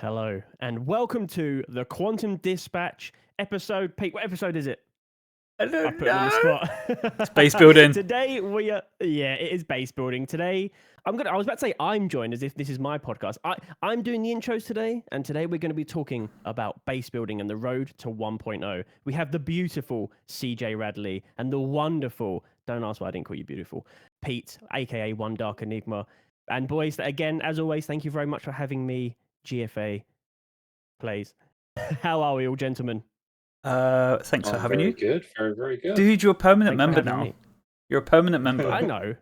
Hello, and welcome to the Quantum Dispatch episode. Pete, what episode is it? I I don't put him on the know. spot. It's base building. Today we are, yeah, it is base building. Today, I was about to say I'm joined as if this is my podcast. I'm doing the intros today, and today we're going to be talking about base building and the road to 1.0. We have the beautiful CJ Radley and the wonderful, don't ask why I didn't call you beautiful, Pete, aka One Dark Enigma. And boys, again, as always, thank you very much for having me. GFA plays. How are we all, gentlemen? Thanks for having you. Good. Very, very good. Dude, you're a permanent Thanks for member having now. me. You're a permanent member. I know.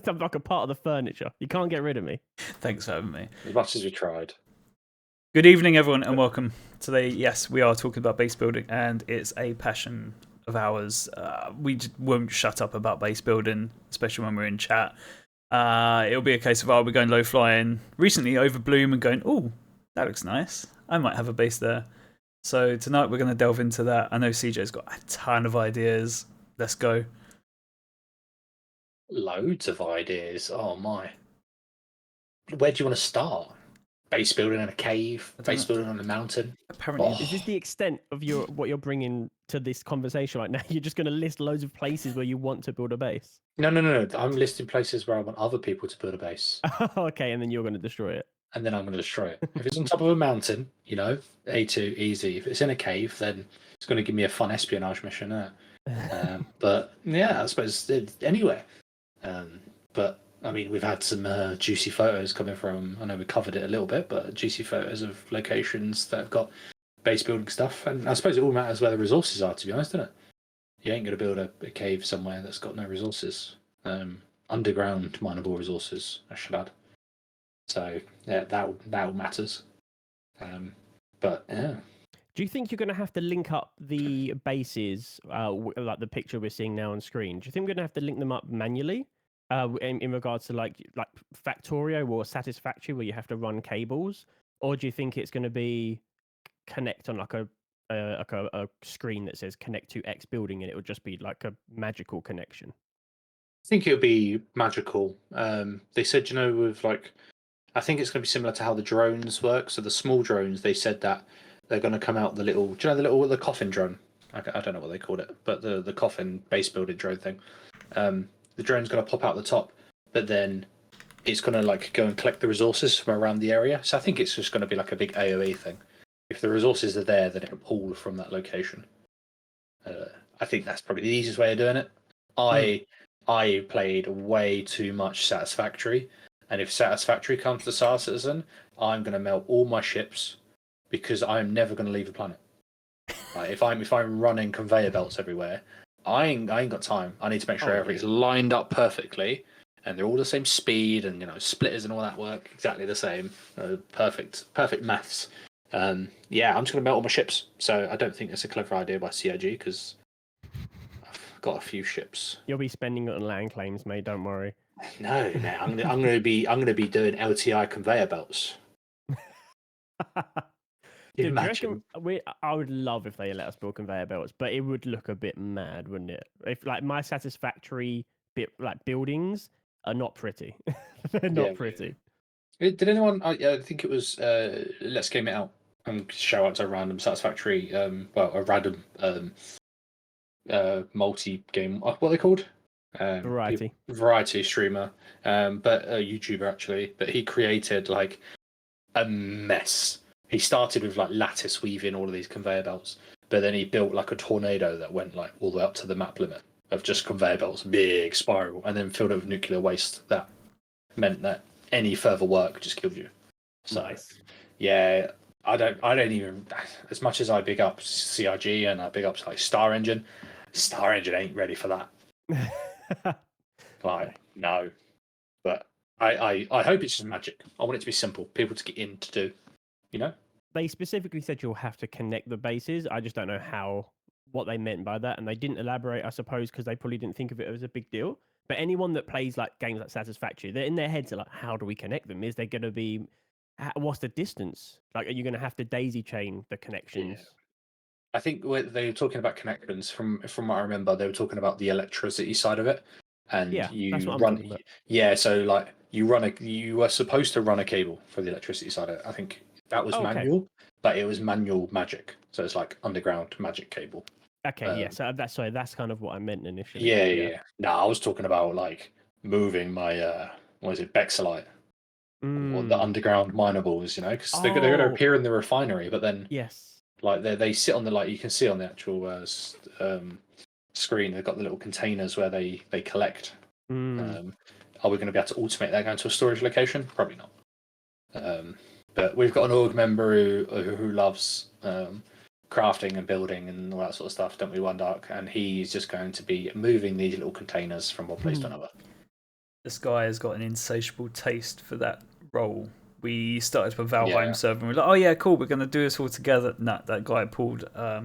I'm like a part of the furniture. You can't get rid of me. Thanks for having me. As much as we tried. Good evening, everyone, and welcome. Today, yes, we are talking about base building, and it's a passion of ours. We just won't shut up about base building, especially when we're in chat. It'll be a case of, we're going low flying recently over Bloom and going, oh, that looks nice. I might have a base there. So tonight we're going to delve into that. I know CJ's got a ton of ideas. Let's go. Loads of ideas. Oh my. Where do you want to start? Base building in a cave? Base building on a mountain? Apparently, Is this the extent of what you're bringing to this conversation right now? You're just going to list loads of places where you want to build a base. No. I'm listing places where I want other people to build a base. Okay, and then you're going to destroy it. And then I'm going to destroy it. If it's on top of a mountain, A2, easy. If it's in a cave, then it's going to give me a fun espionage mission there. But yeah, I suppose anywhere. But I mean, we've had some juicy photos coming from. I know we covered it a little bit, but juicy photos of locations that have got base building stuff. And I suppose it all matters where the resources are. To be honest, doesn't it? You ain't going to build a cave somewhere that's got no resources. Underground mineable resources, I should add. So yeah, that matters. But yeah. Do you think you're going to have to link up the bases, like the picture we're seeing now on screen? Do you think we're going to have to link them up manually, in regards to like Factorio or Satisfactory, where you have to run cables, or do you think it's going to be connect on like a screen that says connect to X building, and it would just be like a magical connection? I think it would be magical. They said, with I think it's going to be similar to how the drones work. So the small drones, they said that they're going to come out the little, the coffin drone? I don't know what they called it, but the coffin base building drone thing. The drone's going to pop out the top, but then it's going to go and collect the resources from around the area. So I think it's just going to be like a big AoE thing. If the resources are there, then it'll pull from that location. I think that's probably the easiest way of doing it. I played way too much Satisfactory. And if Satisfactory comes to Star Citizen, I'm going to melt all my ships because I'm never going to leave the planet. If I'm running conveyor belts everywhere, I ain't got time. I need to make sure everything's lined up perfectly, and they're all the same speed, and splitters and all that work exactly the same. Perfect maths. Yeah, I'm just going to melt all my ships. So I don't think it's a clever idea by CIG because I've got a few ships. You'll be spending it on land claims, mate. Don't worry. No, I'm going to be doing LTI conveyor belts. Dude, I would love if they let us build conveyor belts, but it would look a bit mad, wouldn't it? If my Satisfactory buildings are not pretty. They're not pretty. Did anyone? I think it was Let's Game It Out. Shout out to a random Satisfactory. A random multi-game. What are they called? Variety streamer, but a YouTuber actually. But he created a mess. He started with lattice weaving all of these conveyor belts, but then he built a tornado that went all the way up to the map limit of just conveyor belts, big spiral, and then filled it with nuclear waste. That meant that any further work just killed you. So nice. Yeah, I don't even, as much as I big up CRG and I big up Star Engine ain't ready for that. No, but I hope it's just magic. I want it to be simple, people to get in to do. They specifically said you'll have to connect the bases. I just don't know what they meant by that, and they didn't elaborate, I suppose, because they probably didn't think of it as a big deal. But anyone that plays games like Satisfactory, they're in their heads are like, how do we connect them? Is there going to be, what's the distance? Are you going to have to daisy chain the connections? Yeah. I think they were talking about connections. From what I remember, they were talking about the electricity side of it, and that's what I'm talking about. Yeah, so you were supposed to run a cable for the electricity side of it. I think That was Okay. manual, but it was manual magic. So it's like underground magic cable. Okay, yeah. So that's kind of what I meant initially. Yeah. No, I was talking about like moving my what is it, Bexelite, or the Mm. underground miner balls, because they're going to Oh, appear in the refinery, but then yes. like they sit on the, like, you can see on the actual screen, they've got the little containers where they collect. Mm. Are we going to be able to automate that going to a storage location? Probably not. But we've got an org member who loves crafting and building and all that sort of stuff, don't we, One Dark? And he's just going to be moving these little containers from one place to another. This guy has got an insatiable taste for that role. We started with Valheim Yeah. server and we're like, oh yeah, cool, we're going to do this all together. Nah, that guy pulled like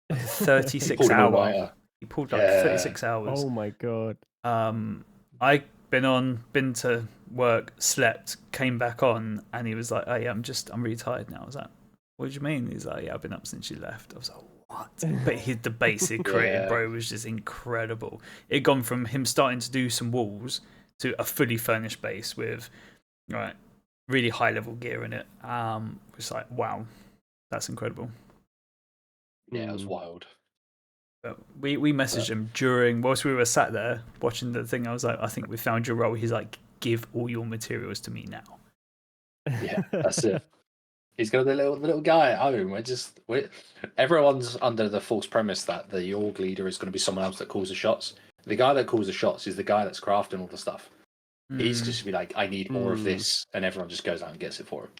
a 36 Pulled 'em all hour. right. He pulled like Yeah. 36 hours. Oh my god. I been to work, slept, came back on, and he was like, "Oh yeah, I'm really tired now." I was like, "What do you mean?" He's like, "Yeah, I've been up since you left." I was like, "What?" But the basic created, Yeah. bro, was just incredible. It gone from him starting to do some walls to a fully furnished base with really high level gear in it. It's like, wow, that's incredible. Yeah, it was wild. But we messaged him whilst we were sat there watching the thing. I was like, I think we found your role. He's like, give all your materials to me now. Yeah, that's it. He's got the little guy at home. Everyone's under the false premise that the org leader is going to be someone else that calls the shots. The guy that calls the shots is the guy that's crafting all the stuff. He's just be like, I need more of this, and everyone just goes out and gets it for him.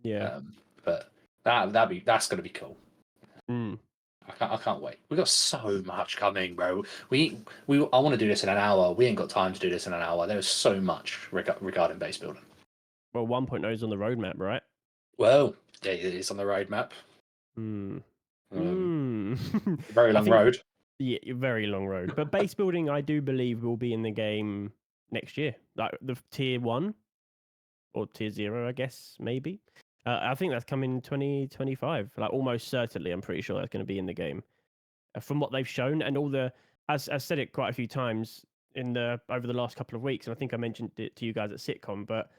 Yeah. But that's going to be cool. Mm. I can't wait. We've got so much coming, bro. I want to do this in an hour. We ain't got time to do this in an hour. There's so much regarding base building. Well, 1.0 is on the roadmap, right? Well, yeah, it is on the roadmap. Very long road. Yeah, very long road. But base building, I do believe, will be in the game next year. Like the tier 1 or tier 0, I guess, maybe. I think that's coming 2025. Like almost certainly, I'm pretty sure that's going to be in the game. From what they've shown and all the, as I said it quite a few times over the last couple of weeks, and I think I mentioned it to you guys at Sitcom, but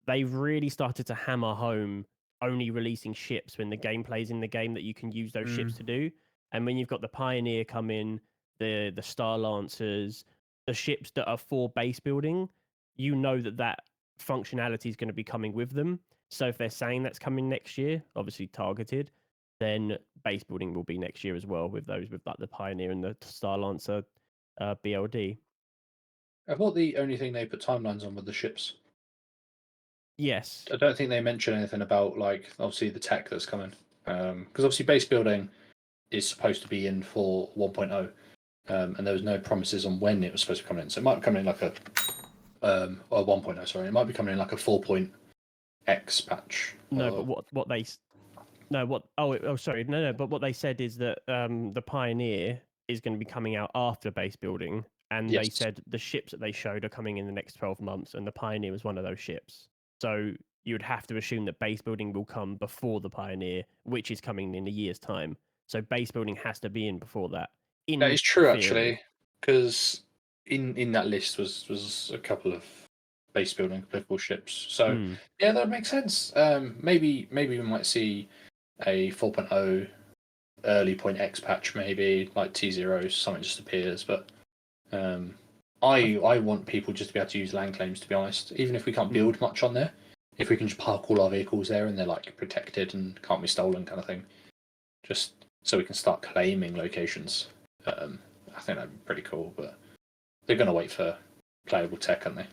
they've really started to hammer home only releasing ships when the gameplay's in the game that you can use those ships to do. And when you've got the Pioneer come in, the Starlancers, the ships that are for base building, you know that functionality is going to be coming with them. So if they're saying that's coming next year, obviously targeted, then base building will be next year as well with like the Pioneer and the Starlancer BLD. I thought the only thing they put timelines on were the ships. Yes. I don't think they mention anything about, like, obviously the tech that's coming. Because obviously base building is supposed to be in for 1.0, and there was no promises on when it was supposed to come in. So it might be coming in like a 1.0. Sorry, it might be coming in like a 4.x patch. No, but what they no what oh sorry no but what they said is that the Pioneer is going to be coming out after base building, and they Yes. said the ships that they showed are coming in the next 12 months, and the Pioneer was one of those ships. So you would have to assume that base building will come before the Pioneer, which is coming in a year's time. So base building has to be in before that. That is true, theory. actually, because in that list was a couple of base building applicable ships. So yeah, that makes sense. Maybe we might see a 4.0 early point X patch, maybe like T0, something just appears. But I want people just to be able to use land claims, to be honest. Even if we can't build much on there, if we can just park all our vehicles there and they're like protected and can't be stolen, kind of thing, just so we can start claiming locations. I think that'd be pretty cool. But they're going to wait for playable tech, aren't they?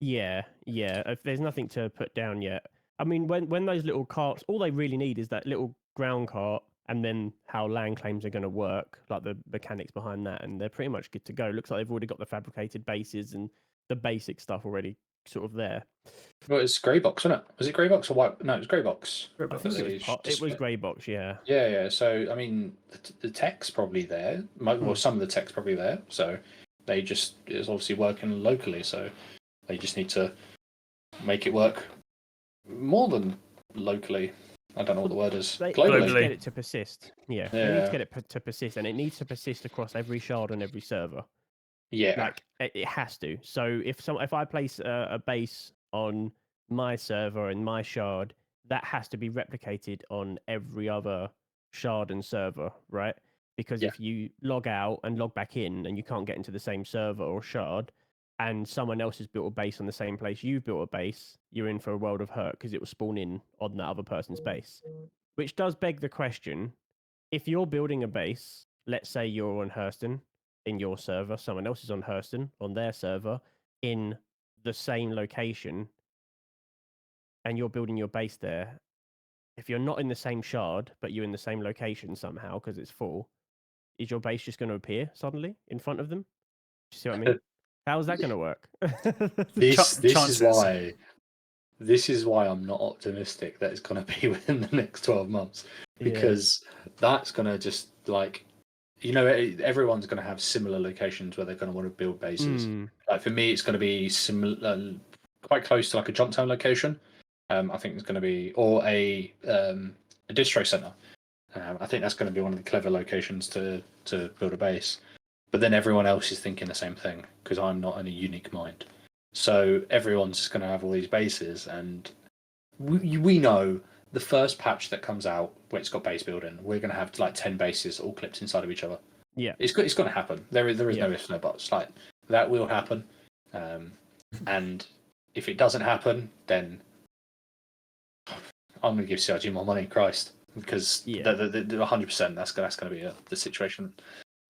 Yeah. If there's nothing to put down yet. I mean, when those little carts, all they really need is that little ground cart, and then how land claims are going to work, like the mechanics behind that, and they're pretty much good to go. Looks like they've already got the fabricated bases and the basic stuff already sort of there. Well, it's grey box, wasn't it? Was it grey box or white? No, it was grey box. I think it was grey box, yeah. Yeah. So I mean, the tech's probably there. Well, some of the tech's probably there. So it's obviously working locally. So they just need to make it work more than locally. I don't know what the word is. They need to Globally. get it to persist. Yeah, they need to get it to persist, and it needs to persist across every shard on every server. Yeah. Like it has to. So if I place a base on my server and my shard, that has to be replicated on every other shard and server, right? Because Yeah. if you log out and log back in and you can't get into the same server or shard, and someone else has built a base on the same place you've built a base, you're in for a world of hurt because it will spawn in on that other person's base. Which does beg the question, if you're building a base, let's say you're on Hurston in your server, someone else is on Hurston on their server in the same location, and you're building your base there, if you're not in the same shard, but you're in the same location somehow because it's full, is your base just going to appear suddenly in front of them? Do you see what I mean? How is that going to work? This Chances. this is why I'm not optimistic that it's going to be within the next 12 months, Yeah. because that's going to just like, everyone's going to have similar locations where they're going to want to build bases. Mm, Like for me, it's going to be similar, quite close to like a jump zone location. I think it's going to be, or a distro center. I think that's going to be one of the clever locations to build a base. But then everyone else is thinking the same thing because I'm not in a unique mind. So everyone's just going to have all these bases, and we know the first patch that comes out where it's got base building, we're going to have like 10 bases all clipped inside of each other. yeah. It's going to happen. There is Yeah. no ifs, no buts. Like that will happen. And if it doesn't happen, then I'm going to give CRG more money, Christ, because Yeah. the 100% that's going to be the situation.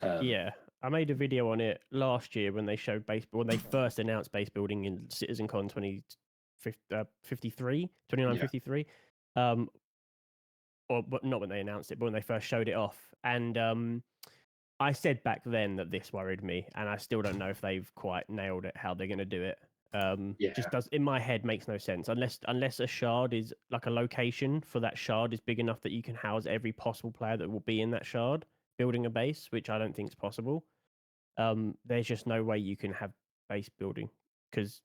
Yeah. I made a video on it last year when they showed when they first announced base building in CitizenCon 2053, 2953. Or but not when they announced it, but when they first showed it off. And I said back then that this worried me, and I still don't know if they've quite nailed it how they're going to do it. Yeah. Just does in my head makes no sense unless a shard is like a location for that shard is big enough that you can house every possible player that will be in that shard building a base, which I don't think is possible. There's just no way you can have base building because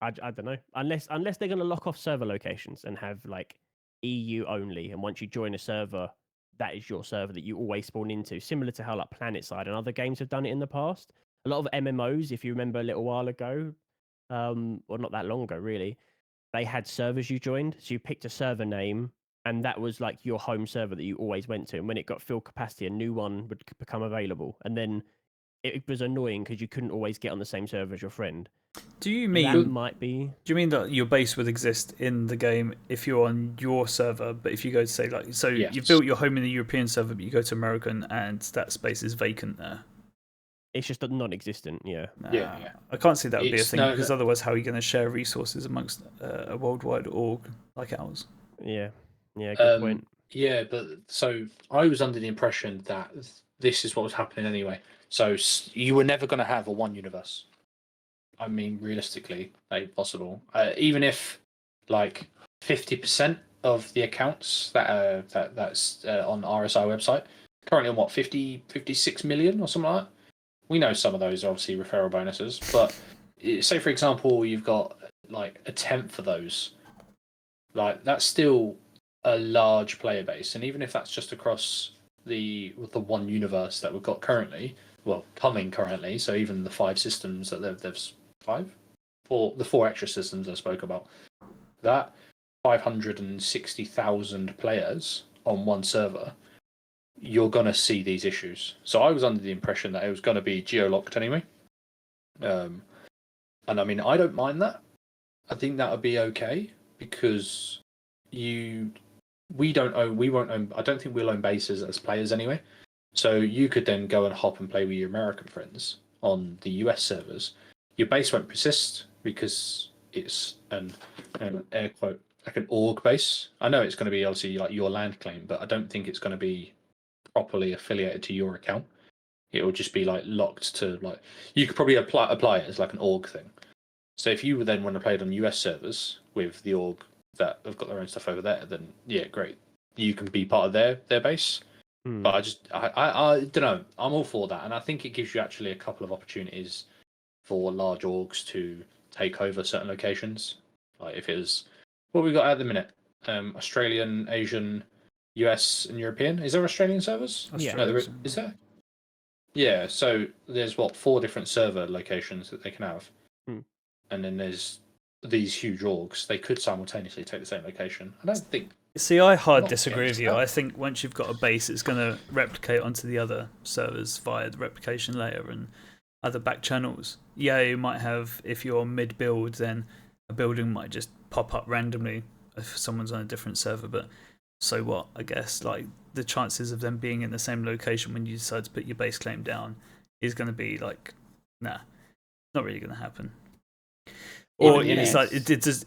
I don't know unless they're going to lock off server locations and have like EU only, and once you join a server, that is your server that you always spawn into, similar to how like PlanetSide and other games have done it in the past. A lot of MMOs, if you remember a little while ago, or not that long ago really, they had servers you joined, so you picked a server name and that was like your home server that you always went to, and when it got full capacity a new one would become available, and then it was annoying because you couldn't always get on the same server as your friend. Do you That mean might be? Do you mean that your base would exist in the game if you're on your server, but if you go to say like, so Yes. you've built your home in the European server, but you go to American and that space is vacant there? It's just non-existent. Yeah. Yeah. I can't see that would be a It's- thing no, because otherwise, how are you going to share resources amongst a worldwide org like ours? Yeah. Yeah. Good point. Yeah, but so I was under the impression that this is what was happening anyway. So you were never going to have a one universe. I mean, realistically, like possible. Even if like 50% of the accounts that's on RSI website currently on what 56 million or something like that. We know some of those are obviously referral bonuses, but say for example you've got like a tenth of those, like that's still a large player base, and even if that's just across the one universe that we've got currently, well, coming currently, so even the 5 systems that they've the 4 extra systems I spoke about, that 560,000 players on one server, you're gonna see these issues. So I was under the impression that it was gonna be geo-locked anyway, and I mean I don't mind that. I think that would be okay because we won't own. I don't think we'll own bases as players anyway. So you could then go and hop and play with your American friends on the US servers. Your base won't persist because it's an air quote like an org base. I know it's going to be obviously like your land claim, but I don't think it's going to be properly affiliated to your account. It will just be like locked to like you could probably apply it as like an org thing. So if you then want to play it on US servers with the org that have got their own stuff over there, then yeah, great. You can be part of their base. But I don't know. I'm all for that, and I think it gives you actually a couple of opportunities for large orgs to take over certain locations. Like if it was what we got at the minute, Australian, Asian, US, and European. Is there Australian servers? Yeah. No, is there? Yeah. So there's 4 different server locations that they can have, and then there's these huge orgs, they could simultaneously take the same location. I don't think. See, I hard Not disagree with against you. that. I think once you've got a base, it's going to replicate onto the other servers via the replication layer and other back channels. Yeah, you might have, if you're mid build, then a building might just pop up randomly if someone's on a different server, but so what, I guess. Like, the chances of them being in the same location when you decide to put your base claim down is going to be like, nah, not really going to happen. Or Even it's if- like,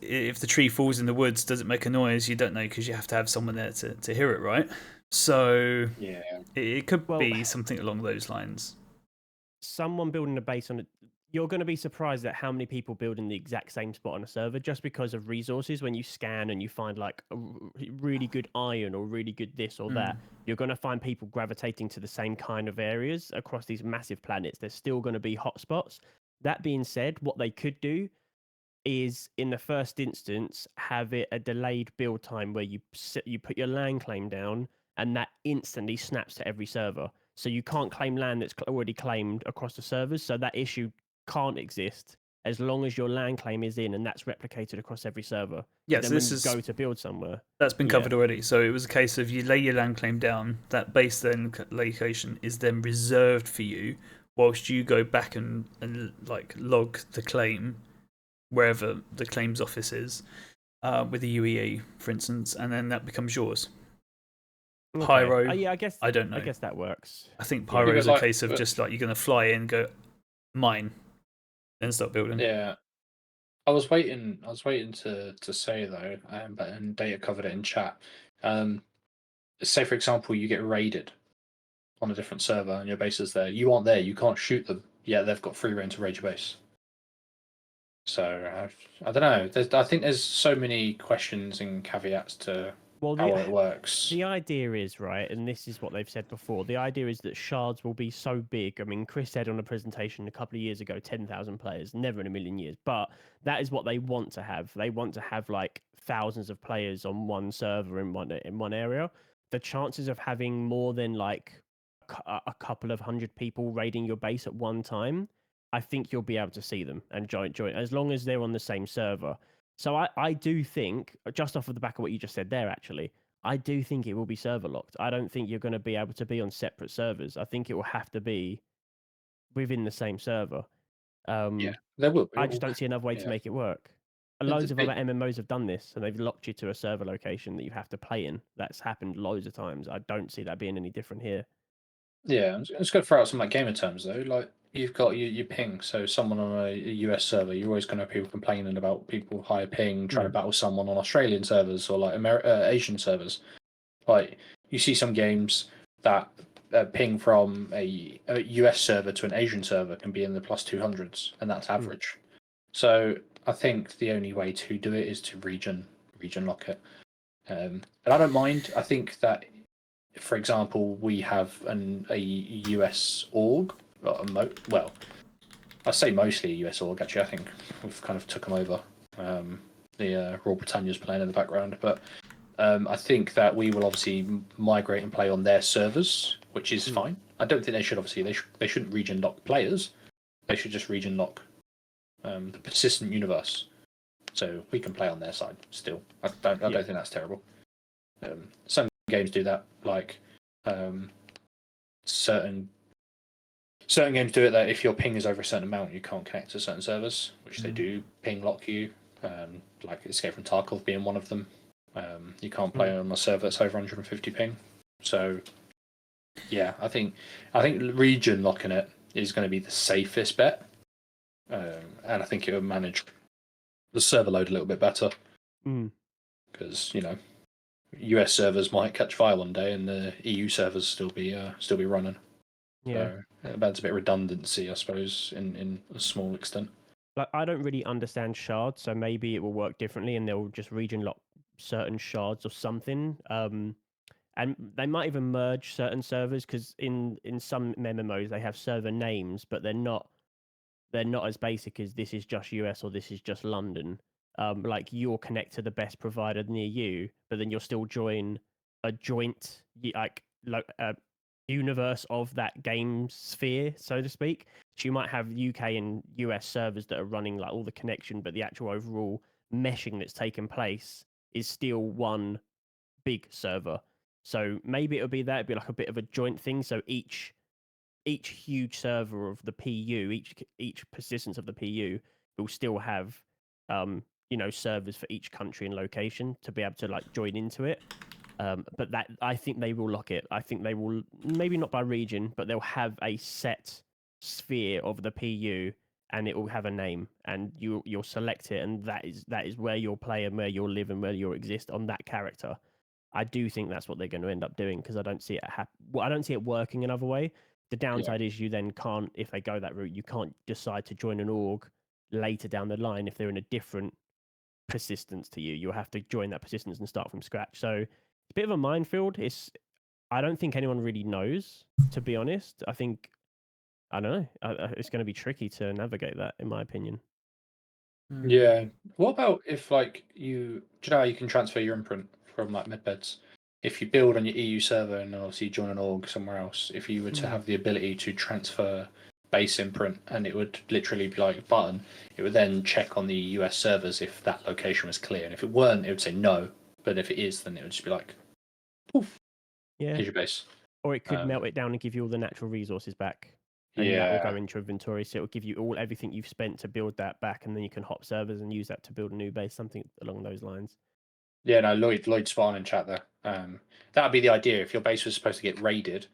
if the tree falls in the woods, does it make a noise? You don't know because you have to have someone there to hear it, right? So Yeah. it could Well- be something along those lines. Someone building a base on it, you're going to be surprised at how many people build in the exact same spot on a server just because of resources. When you scan and you find like a really good iron or really good this or that, you're going to find people gravitating to the same kind of areas across these massive planets. There's still going to be hotspots. That being said, what they could do is, in the first instance, have it a delayed build time where you put your land claim down and that instantly snaps to every server. So you can't claim land that's already claimed across the servers. So that issue can't exist as long as your land claim is in and that's replicated across every server. Yeah, Then so when this you is go to build somewhere, that's been Yeah. covered already. So it was a case of you lay your land claim down, that base then location is then reserved for you, whilst you go back and like log the claim wherever the claims office is, with the UEE, for instance, and then that becomes yours. Okay. Pyro, yeah, I guess I don't know. I guess that works. I think Yeah. Pyro Yeah, is but a like- case of just like you're going to fly in, go mine, then start building. Yeah. I was waiting to say though, but and Data covered it in chat. Say for example, you get raided on a different server and your base is there. You aren't there. You can't shoot them. Yeah, they've got free reign to raid your base. So I don't know. I think there's so many questions and caveats to Well, how it works. the idea is, right, and this is what they've said before, the idea is that shards will be so big. I mean, Chris said on a presentation a couple of years ago, 10,000 players, never in a million years, but that is what they want to have. They want to have like thousands of players on one server in one area. The chances of having more than like a couple of hundred people raiding your base at one time, I think you'll be able to see them and join as long as they're on the same server. So I do think, just off of the back of what you just said there, actually, I do think it will be server locked. I don't think you're going to be able to be on separate servers. I think it will have to be within the same server. Yeah, there will be. I just don't see another way to yeah. make it work. Loads of other MMOs have done this, and they've locked you to a server location that you have to play in. That's happened loads of times. I don't see that being any different here. Yeah, I'm just going to throw out some like gamer terms though. Like you've got your ping. So someone on a US server, you're always going to have people complaining about people high ping trying to battle someone on Australian servers or like Asian servers. Like you see some games that ping from a US server to an Asian server can be in the plus 200s, and that's average. So I think the only way to do it is to region lock it. And I don't mind. I think that, for example, we have a US org. Well, I say mostly a US org. Actually, I think we've kind of took them over. The Royal Britannia's playing in the background, but I think that we will obviously migrate and play on their servers, which is fine. I don't think they should obviously they shouldn't region lock players. They should just region lock the persistent universe, so we can play on their side still. I don't think that's terrible. Some games do that, like certain games do it that if your ping is over a certain amount, you can't connect to certain servers, which they do ping lock you. Like Escape from Tarkov being one of them. You can't play on a server that's over 150 ping. So yeah, I think region locking it is going to be the safest bet, and I think it will manage the server load a little bit better. Because US servers might catch fire one day, and the EU servers still be running. Yeah. So that's a bit of redundancy, I suppose, in a small extent. Like, I don't really understand shards, so maybe it will work differently, and they'll just region lock certain shards or something. And they might even merge certain servers, because in some MMOs they have server names, but they're not as basic as this is just US or this is just London. Like, you'll connect to the best provider near you, but then you'll still join a joint universe of that game sphere, so to speak. So you might have UK and US servers that are running like all the connection, but the actual overall meshing that's taken place is still one big server. So maybe it'll be that, it'd be like a bit of a joint thing. So each huge server of the PU, each persistence of the PU will still have servers for each country and location to be able to like join into it. But that I think they will lock it. I think they will, maybe not by region, but they'll have a set sphere of the PU, and it will have a name, and you'll select it, and that is where you'll play and where you'll live and where you'll exist on that character. I do think that's what they're going to end up doing, because I don't see it I don't see it working another way. The downside is you then can't, if they go that route, you can't decide to join an org later down the line if they're in a different persistence to you. You'll have to join that persistence and start from scratch. So it's a bit of a minefield. I don't think anyone really knows, to be honest. I think, I don't know. It's going to be tricky to navigate that, in my opinion. Yeah. What about if like do you know how you can transfer your imprint from like medbeds? If you build on your EU server and obviously join an org somewhere else, if you were to have the ability to transfer base imprint, and it would literally be like a button, it would then check on the US servers if that location was clear, and if it weren't, it would say no. But if it is, then it would just be like, poof, Yeah. here's your base. Or it could melt it down and give you all the natural resources back. And that will go into your inventory. So it will give you everything you've spent to build that back, and then you can hop servers and use that to build a new base, something along those lines. Yeah, no, Lloyd's spot in chat there. That would be the idea. If your base was supposed to get raided,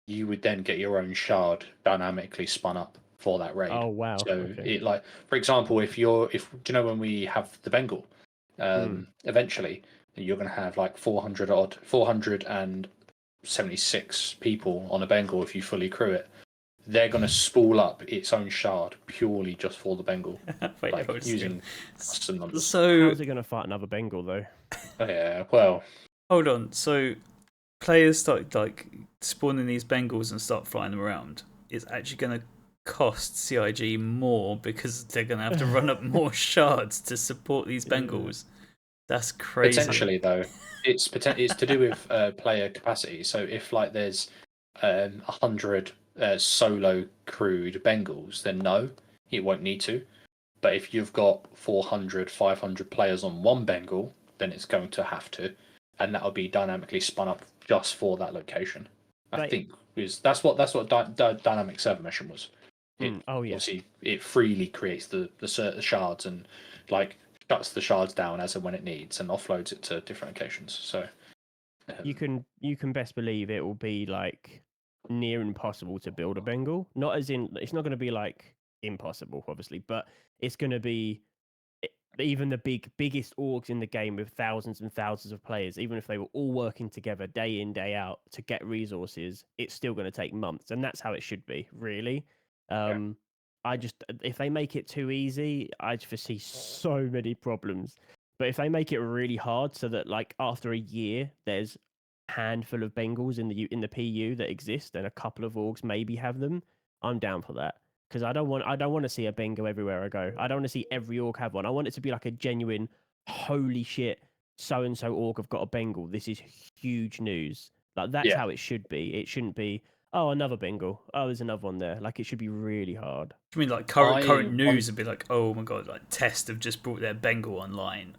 you would then get your own shard dynamically spun up for that raid. Oh wow! So Okay. it, like, for example, if do you know when we have the Bengal, eventually you're going to have like 476 people on a Bengal if you fully crew it. They're going to spool up its own shard purely just for the Bengal, Wait, like using custom numbers. So how's it going to fight another Bengal though? Yeah, well, hold on. So players start like spawning these Bengals and start flying them around. It's actually going to cost CIG more because they're going to have to run up more shards to support these Bengals. That's crazy. Potentially, though, it's to do with player capacity. So if like there's 100 solo crewed Bengals, then no, it won't need to. But if you've got 400, 500 players on one Bengal, then it's going to have to, and that'll be dynamically spun up just for that location. I think that's what dynamic server mission was. Obviously, it freely creates the shards and like shuts the shards down as and when it needs and offloads it to different locations. So you can best believe it will be like near impossible to build a Bengal. Not as in, it's not going to be like impossible, obviously, but it's going to be, even the biggest orgs in the game with thousands and thousands of players, even if they were all working together day in day out to get resources, it's still going to take months, and that's how it should be, really. I just, if they make it too easy, I just foresee so many problems. But if they make it really hard, so that like after a year there's a handful of Bengals in the PU that exist, and a couple of orgs maybe have them, I'm down for that. Because I don't want to see a Bengal everywhere I go. I don't want to see every org have one. I want it to be like a genuine, holy shit, so and so org have got a Bengal. This is huge news. Like that's how it should be. It shouldn't be, oh, another Bengal. Oh, there's another one there. Like it should be really hard. I mean, like current news would be like, oh my god, like Test have just brought their Bengal online.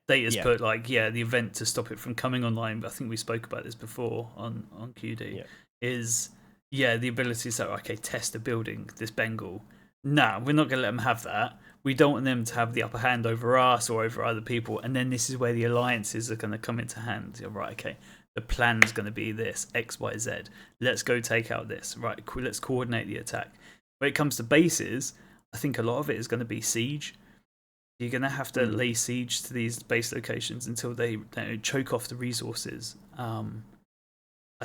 Data's put like the event to stop it from coming online. But I think we spoke about this before on QD. Is the ability to say, okay, Test are building this Bengal. No, we're not going to let them have that. We don't want them to have the upper hand over us or over other people. And then this is where the alliances are going to come into hand. You're right, okay, the plan's going to be this, X, Y, Z. Let's go take out this. Right, let's coordinate the attack. When it comes to bases, I think a lot of it is going to be siege. You're going to have to lay siege to these base locations until they choke off the resources. I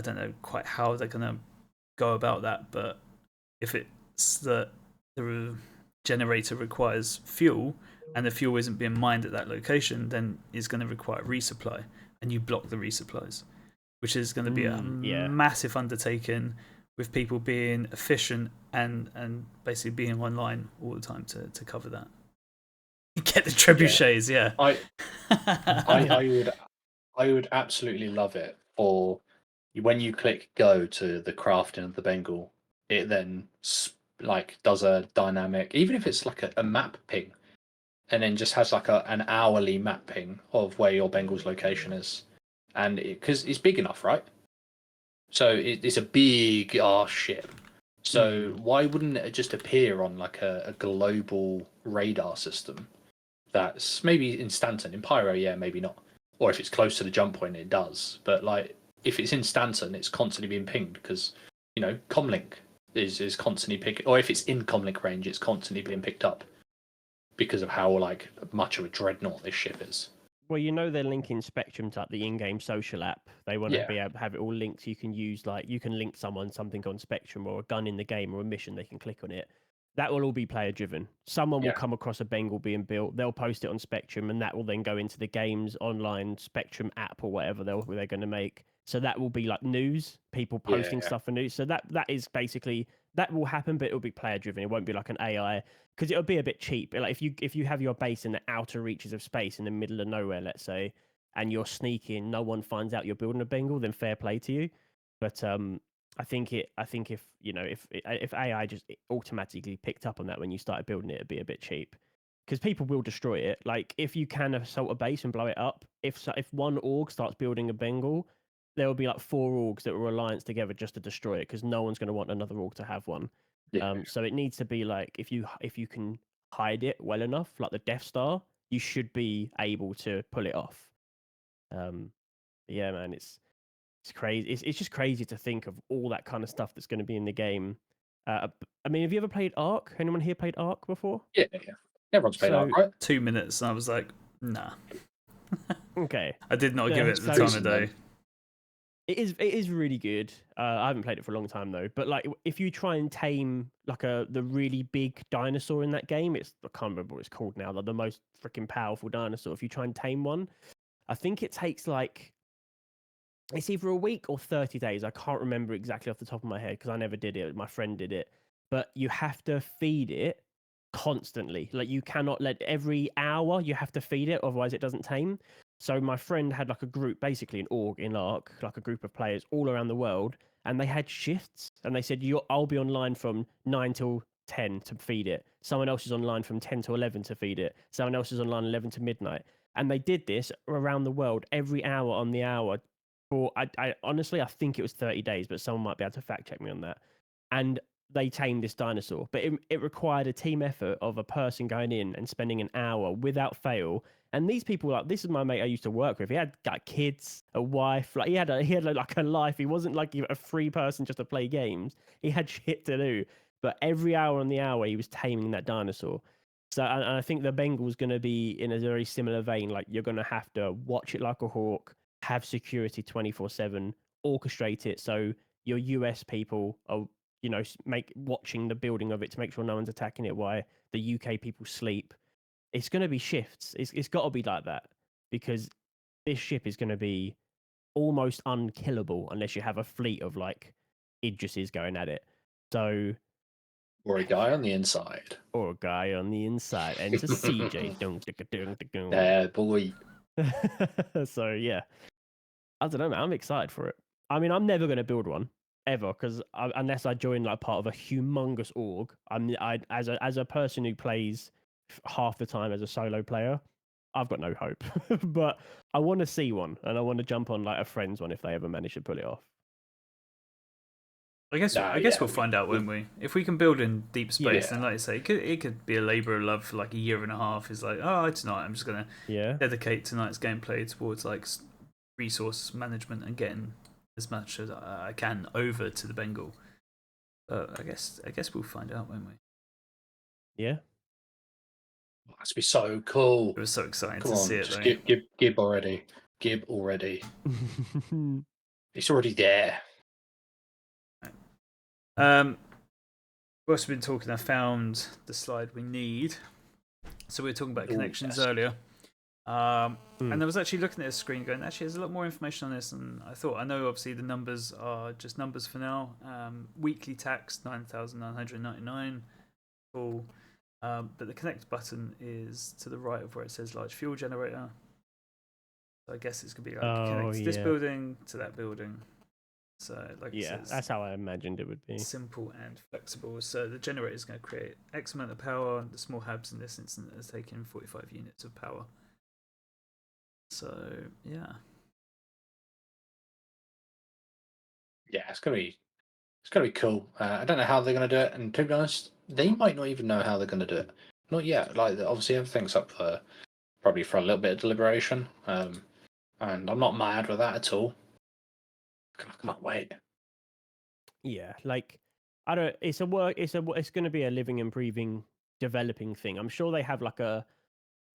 don't know quite how they're going to go about that, but if it's that the generator requires fuel and the fuel isn't being mined at that location, then it's going to require resupply, and you block the resupplies, which is going to be a massive undertaking with people being efficient and basically being online all the time to cover that. Get the trebuchets, I would absolutely love it for when you click go to the crafting of the Bengal, it then like does a dynamic, even if it's like a map ping, and then just has like an hourly mapping of where your Bengal's location is, and because it's big enough, right? So it's a big ass ship. So why wouldn't it just appear on like a global radar system that's maybe in Stanton? In Pyro, yeah, maybe not. Or if it's close to the jump point, it does. But like if it's in Stanton, it's constantly being pinged because Comlink is constantly picking. Or if it's in Comlink range, it's constantly being picked up because of how like much of a dreadnought this ship is. Well, they're linking Spectrum to like, the in-game social app. They want to Yeah, be able to have it all linked. So you can use you can link something on Spectrum or a gun in the game or a mission. They can click on it. That will all be player driven. Someone will yeah, come across a Bengal being built. They'll post it on Spectrum, and that will then go into the game's online Spectrum app or whatever they're going to make. So that will be like news, people posting yeah, stuff for news. So that is basically that will happen, but it will be player driven. It won't be like an AI because it'll be a bit cheap. Like if you have your base in the outer reaches of space in the middle of nowhere, let's say, and you're sneaking, no one finds out you're building a Bengal, then fair play to you. But I think if if AI just automatically picked up on that when you started building it, it'd be a bit cheap because people will destroy it. Like if you can assault a base and blow it up, if one org starts building a Bengal, there will be like four orgs that will alliance together just to destroy it because no one's going to want another org to have one. yeah. So it needs to be like if you can hide it well enough, like the Death Star, you should be able to pull it off. Yeah, man, it's crazy. It's just crazy to think of all that kind of stuff that's going to be in the game. I mean, have you ever played Ark? Anyone here played Ark before? Yeah. Everyone's played Ark, So right? 2 minutes, and I was like, nah. okay, I did not give Yeah, it the so- time of Decent, day. then. it is really good. I haven't played it for a long time though. But like, if you try and tame like the really big dinosaur in that game, I can't remember what it's called now. The most freaking powerful dinosaur. If you try and tame one, I think it takes like it's either a week or 30 days. I can't remember exactly off the top of my head because I never did it. My friend did it. But you have to feed it constantly. Like you cannot let every hour you have to feed it, otherwise it doesn't tame. So my friend had like a group, basically an org in Ark, like a group of players all around the world, and they had shifts. And they said, I'll be online from 9 till 10 to feed it. Someone else is online from 10 to 11 to feed it. Someone else is online 11 to midnight. And they did this around the world every hour on the hour for I honestly I think it was 30 days, but someone might be able to fact check me on that. And they tamed this dinosaur, but it required a team effort of a person going in and spending an hour without fail. And these people, like this is my mate I used to work with. He had like kids, a wife, like he had like a life. He wasn't like a free person just to play games. He had shit to do. But every hour on the hour, he was taming that dinosaur. So, and I think the Bengal's going to be in a very similar vein. Like you're going to have to watch it like a hawk, have security 24/7, orchestrate it so your US people are make watching the building of it to make sure no one's attacking it while the UK people sleep. It's going to be shifts. It's got to be like that because this ship is going to be almost unkillable unless you have a fleet of like Idrises going at it. So Or a guy on the inside. or a guy on the inside and it's a CJ. Yeah, boy. So yeah, I don't know, man. I'm excited for it. I mean, I'm never going to build one ever because unless I join like part of a humongous org, as a person who plays half the time as a solo player, I've got no hope. But I want to see one and I want to jump on like a friend's one if they ever manage to pull it off. I guess Nah, I guess yeah, we'll find out, won't we? If we can build in deep space, Yeah. then like I say, it could be a labour of love for like a year and a half. It's like, oh, tonight I'm just gonna Yeah. dedicate tonight's gameplay towards like resource management and getting as much as I can over to the Bengal. But I guess we'll find out, won't we? Yeah. Must be so cool. It was so exciting Come to on, see it just though. Gib already. Gib already. It's already there. We've also been talking. I found the slide we need. So we were talking about connections earlier. And I was actually looking at the screen going, actually, there's a lot more information on this. And I thought, I know obviously the numbers are just numbers for now. Weekly tax, 9,999. Cool. But the connect button is to the right of where it says large fuel generator. So I guess it's going to be like connect this building to that building. So, like it Yeah, says, that's how I imagined it would be. simple and flexible. So the generator is going to create X amount of power. The small habs in this instance is taking 45 units of power. So yeah, It's gonna be cool. I don't know how they're gonna do it, and to be honest, they might not even know how they're gonna do it. Not yet. Like obviously everything's up for probably for a little bit of deliberation. And I'm not mad with that at all. I can't wait. Yeah, like I don't. It's a work. It's going to be a living and breathing, developing thing. I'm sure they have like a.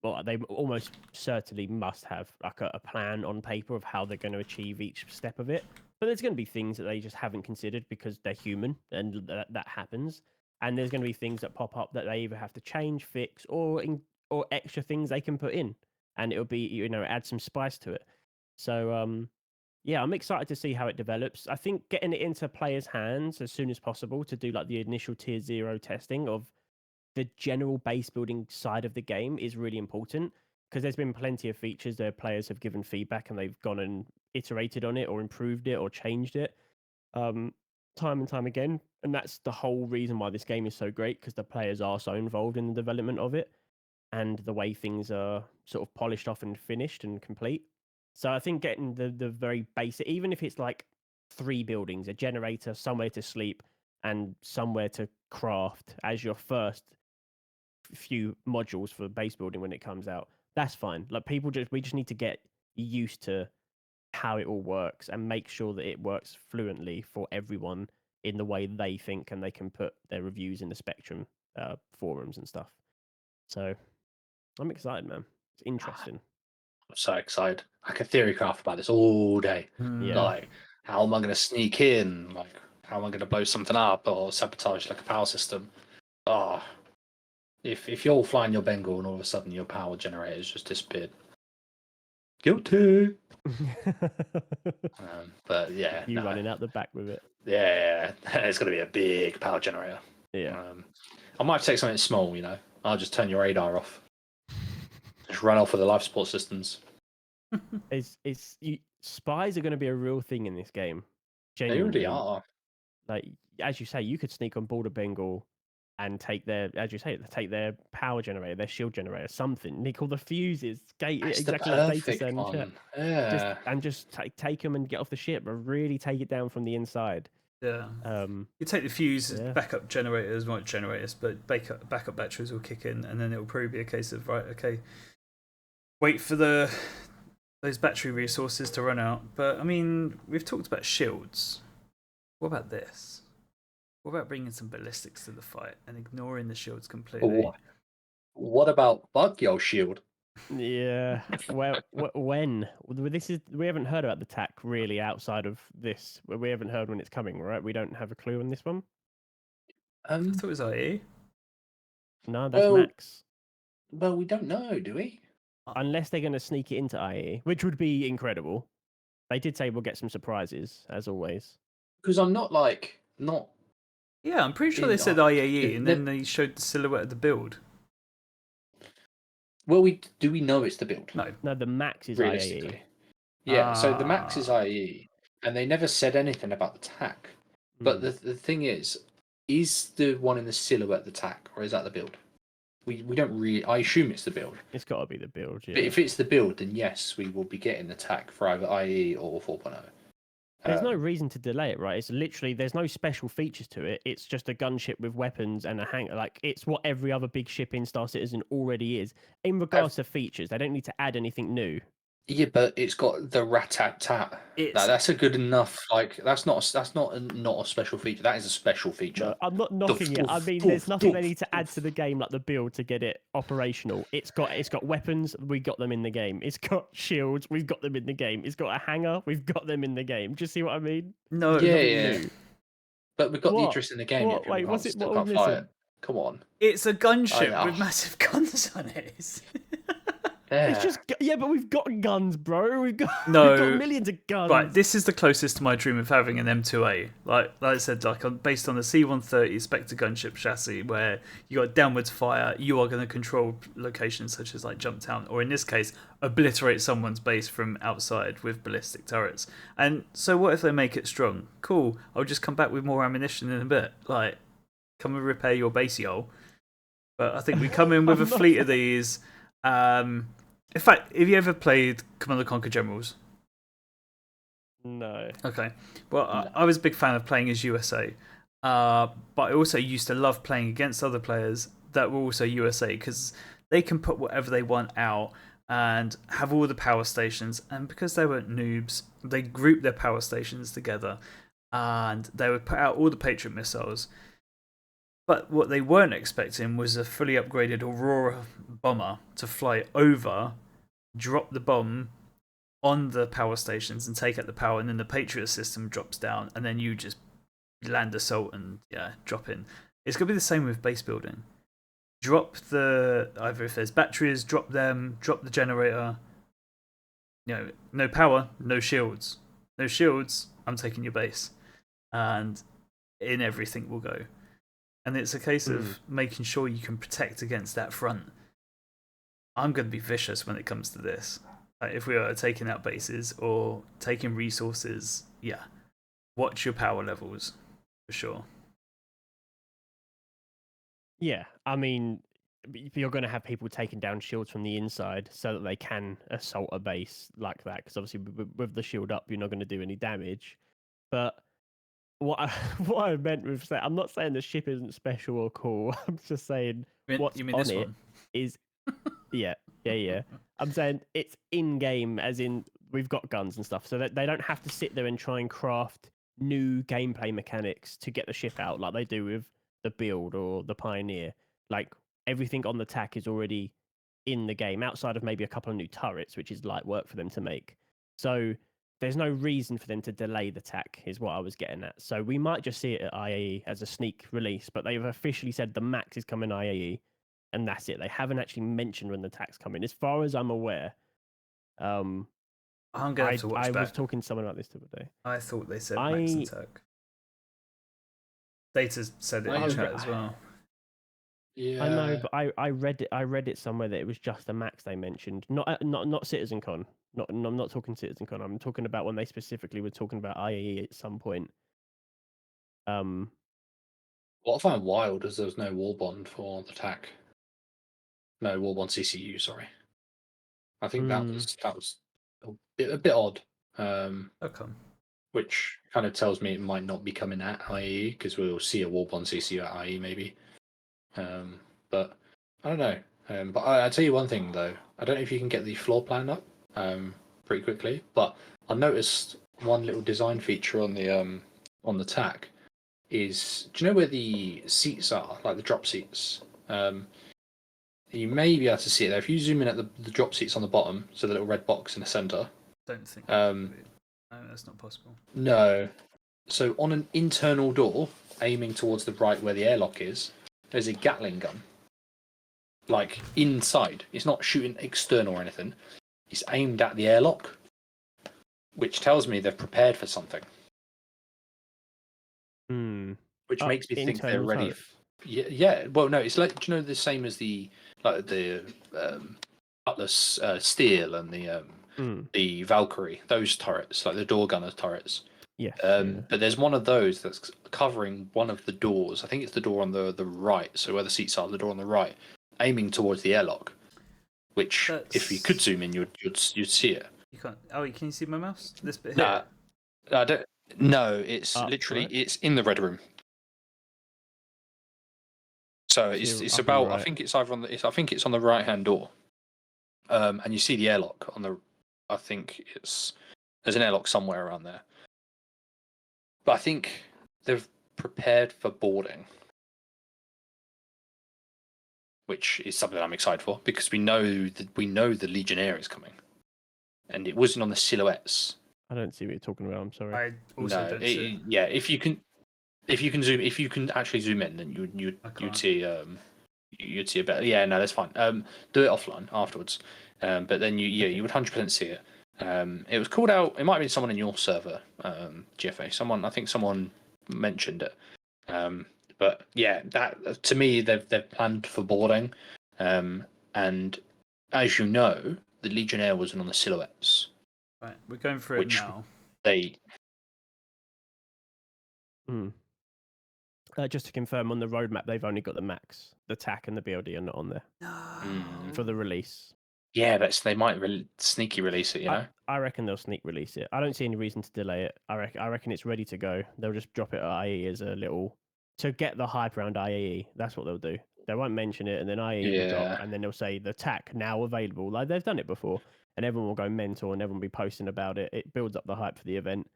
Well, they almost certainly must have like a plan on paper of how they're going to achieve each step of it. But there's going to be things that they just haven't considered because they're human, and that happens. And there's going to be things that pop up that they either have to change, fix, or extra things they can put in, and it'll be add some spice to it. So yeah, I'm excited to see how it develops. I think getting it into players' hands as soon as possible to do like the initial tier 0 testing of the general base building side of the game is really important because there's been plenty of features that players have given feedback and they've gone and iterated on it or improved it or changed it time and time again. And that's the whole reason why this game is so great because the players are so involved in the development of it and the way things are sort of polished off and finished and complete. So I think getting the very basic, even if it's like 3 buildings, a generator, somewhere to sleep, and somewhere to craft as your first few modules for base building when it comes out, that's fine. Like we just need to get used to how it all works and make sure that it works fluently for everyone in the way they think and they can put their reviews in the Spectrum forums and stuff. So I'm excited, man. It's interesting. I'm so excited. I could theory craft about this all day. Yeah. Like, how am I going to sneak in? Like, how am I going to blow something up or sabotage like a power system? Oh, if you're flying your Bengal and all of a sudden your power generator's just disappeared. Guilty. But yeah, you running out the back with it. Yeah, it's going to be a big power generator. Yeah. I might take something small, I'll just turn your radar off. Just run off with the life support systems. Spies are going to be a real thing in this game. Genuinely. They Genuinely. already are. Like, as you say, you could sneak on board a Bengal and take their, as you say, take their power generator, their shield generator, something. Nick all the fuses, exactly what Data said in chat. Yeah. Just take them and get off the ship, but really take it down from the inside. Yeah. You take the fuse, backup generators, not generators, but backup batteries will kick in, and then it will probably be a case of wait for those battery resources to run out. But I mean, we've talked about shields. What about this? What about bringing some ballistics to the fight and ignoring the shields completely? What about bug your shield? Yeah. Well, when we haven't heard about the TAC really outside of this. We haven't heard when it's coming, right? We don't have a clue on this one. I thought it was IE. No, that's Max. Well, we don't know, do we? Unless they're going to sneak it into IE, which would be incredible. They did say we'll get some surprises, as always. Because I'm not. Yeah, I'm pretty sure they said IAE, and then they showed the silhouette of the build. Well, do we know it's the build? No, the Max is IAE. Yeah, so the Max is IAE, and they never said anything about the TAC. But the thing is the one in the silhouette the TAC, or is that the build? We don't really. I assume it's the build. It's got to be the build. Yeah. But if it's the build, then yes, we will be getting the TAC for either IE or 4.0. There's no reason to delay it, right? It's literally there's no special features to it. It's just a gunship with weapons and a hangar. Like it's what every other big ship in Star Citizen already is. In regards to features, they don't need to add anything new. Yeah, but it's got the rat-tat-tat. That's a good enough. Like that's not a special feature. That is a special feature. No, I'm not knocking it. I mean, there's nothing they need to add to the game like the build to get it operational. It's got weapons. We got them in the game. It's got shields. We've got them in the game. It's got a hangar. We've got them in the game. Do you see what I mean? No. Yeah. New. But we've got the interest in the game. Wait, what's it? What fly it. Come on. It's a gunship with massive guns on it. It's just but we've got guns, bro. We've got No, millions of guns. Right, this is the closest to my dream of having an M2A. Like I said, based on the C-130 Spectre gunship chassis, where you got downwards fire, you are going to control locations such as like jump town, or in this case, obliterate someone's base from outside with ballistic turrets. And so, what if they make it strong? Cool. I'll just come back with more ammunition in a bit. Like, come and repair your base, yo. But I think we come in with a fleet of these. In fact, have you ever played Command & Conquer Generals? No. Okay. Well, I was a big fan of playing as USA, but I also used to love playing against other players that were also USA because they can put whatever they want out and have all the power stations. And because they weren't noobs, they grouped their power stations together and they would put out all the Patriot missiles. But what they weren't expecting was a fully upgraded Aurora bomber to fly over, drop the bomb on the power stations and take out the power, and then the Patriot system drops down, and then you just land assault and drop in. It's going to be the same with base building. Drop either if there's batteries, drop them, drop the generator. No power, no shields. No shields, I'm taking your base. And in everything will go. And it's a case of making sure you can protect against that front. I'm going to be vicious when it comes to this. Like if we are taking out bases or taking resources, watch your power levels for sure. Yeah, I mean, you're going to have people taking down shields from the inside so that they can assault a base like that. Because obviously, with the shield up, you're not going to do any damage. But what I meant with that, I'm not saying the ship isn't special or cool. I'm just saying what's on it is, yeah. I'm saying it's in game, as in we've got guns and stuff, so that they don't have to sit there and try and craft new gameplay mechanics to get the ship out like they do with the Build or the Pioneer. Like everything on the TAC is already in the game, outside of maybe a couple of new turrets, which is light work for them to make. So there's no reason for them to delay the TAC, is what I was getting at. So we might just see it at IAE as a sneak release, but they've officially said the max is coming IAE, and that's it. They haven't actually mentioned when the TAC's coming. As far as I'm aware, I'm gonna have to watch I back. was talking to someone about this the other day. I thought they said max and TAC. Data said it in chat as well. Yeah, I know, but I read it somewhere that it was just the max they mentioned, not CitizenCon. I'm not talking CitizenCon. I'm talking about when they specifically were talking about IAE at some point. What I find wild is there was no wall bond for the TAC. No wall bond CCU. Sorry, I think that was a bit odd. Okay. Which kind of tells me it might not be coming at IE because we'll see a wall bond CCU at IE maybe. But I don't know. But I'll tell you one thing though. I don't know if you can get the floor plan up pretty quickly, but I noticed one little design feature on the TAC is, do you know where the seats are, like the drop seats? You may be able to see it there. If you zoom in at the drop seats on the bottom, so the little red box in the center. Don't think. No, that's not possible. No. So on an internal door, aiming towards the right where the airlock is, there's a Gatling gun. Like inside. It's not shooting external or anything. It's aimed at the airlock, which tells me they've prepared for something. Which makes me think they're ready. Yeah. Well, no, it's like, do you know, the same as the Atlas Steel and the Valkyrie, those turrets, like the door gunner turrets. Yeah. But there's one of those that's covering one of the doors. I think it's the door on the right. So where the seats are, the door on the right, aiming towards the airlock. Which, if you could zoom in, you'd see it. You can't. Oh, can you see my mouse? This bit here. I don't. No, it's literally it's in the red room. So it's about. Right. I think it's either on the. I think it's on the right hand door. And you see the airlock on the. I think there's an airlock somewhere around there. But I think they've prepared for boarding, which is something I'm excited for because we know the Legionnaire is coming, and it wasn't on the silhouettes. I don't see what you're talking about. I'm sorry. I also don't see it. Yeah, if you can actually zoom in, then you'd see a better. Yeah, no, that's fine. Do it offline afterwards. But then you would 100% see it. It was called out. It might have been someone in your server, GFA. I think someone mentioned it. But yeah, that to me they've planned for boarding, and as you know, the Legionnaire wasn't on the silhouettes, Right, we're going through it which now. they Just to confirm, on the roadmap, they've only got the max. The TAC and the BLD are not on there for the release. Yeah, but they might sneaky release it. You know, I reckon they'll sneak release it. I don't see any reason to delay it. I reckon it's ready to go. They'll just drop it at IE as a little to get the hype around IE. That's what they'll do. They won't mention it, and then IE will drop, and then they'll say the TAC now available. Like they've done it before, and everyone will go mental, and everyone will be posting about it. It builds up the hype for the event.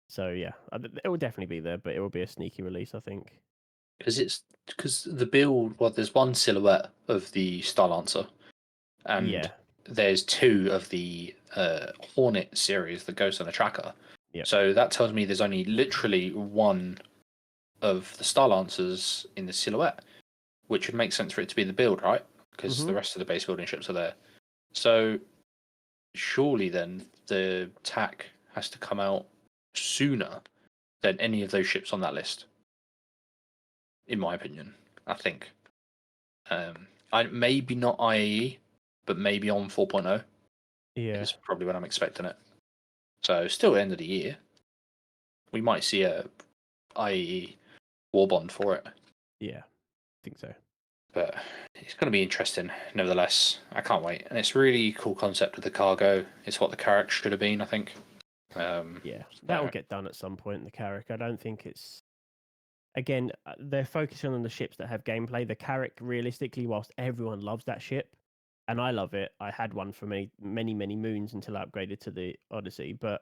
So yeah, it will definitely be there, but it will be a sneaky release, I think. because the build. Well, there's one silhouette of the Starlancer, and there's two of the Hornet series that goes on a tracker. Yeah. So that tells me there's only literally one of the Starlancers in the silhouette, which would make sense for it to be the build, right? Because the rest of the base building ships are there. So surely then the TAC has to come out sooner than any of those ships on that list. In my opinion, I think. I maybe not IAE, but maybe on 4.0. Yeah. Is probably when I'm expecting it. So still end of the year. We might see a IAE war bond for it. Yeah, I think so. But it's going to be interesting, nevertheless. I can't wait. And it's really cool concept with the cargo. It's what the Carrack should have been, I think. Yeah, that will get done at some point in the Carrack. I don't think it's... Again, they're focusing on the ships that have gameplay. The Carrack, realistically, whilst everyone loves that ship, and I love it, I had one for many, many moons until I upgraded to the Odyssey, but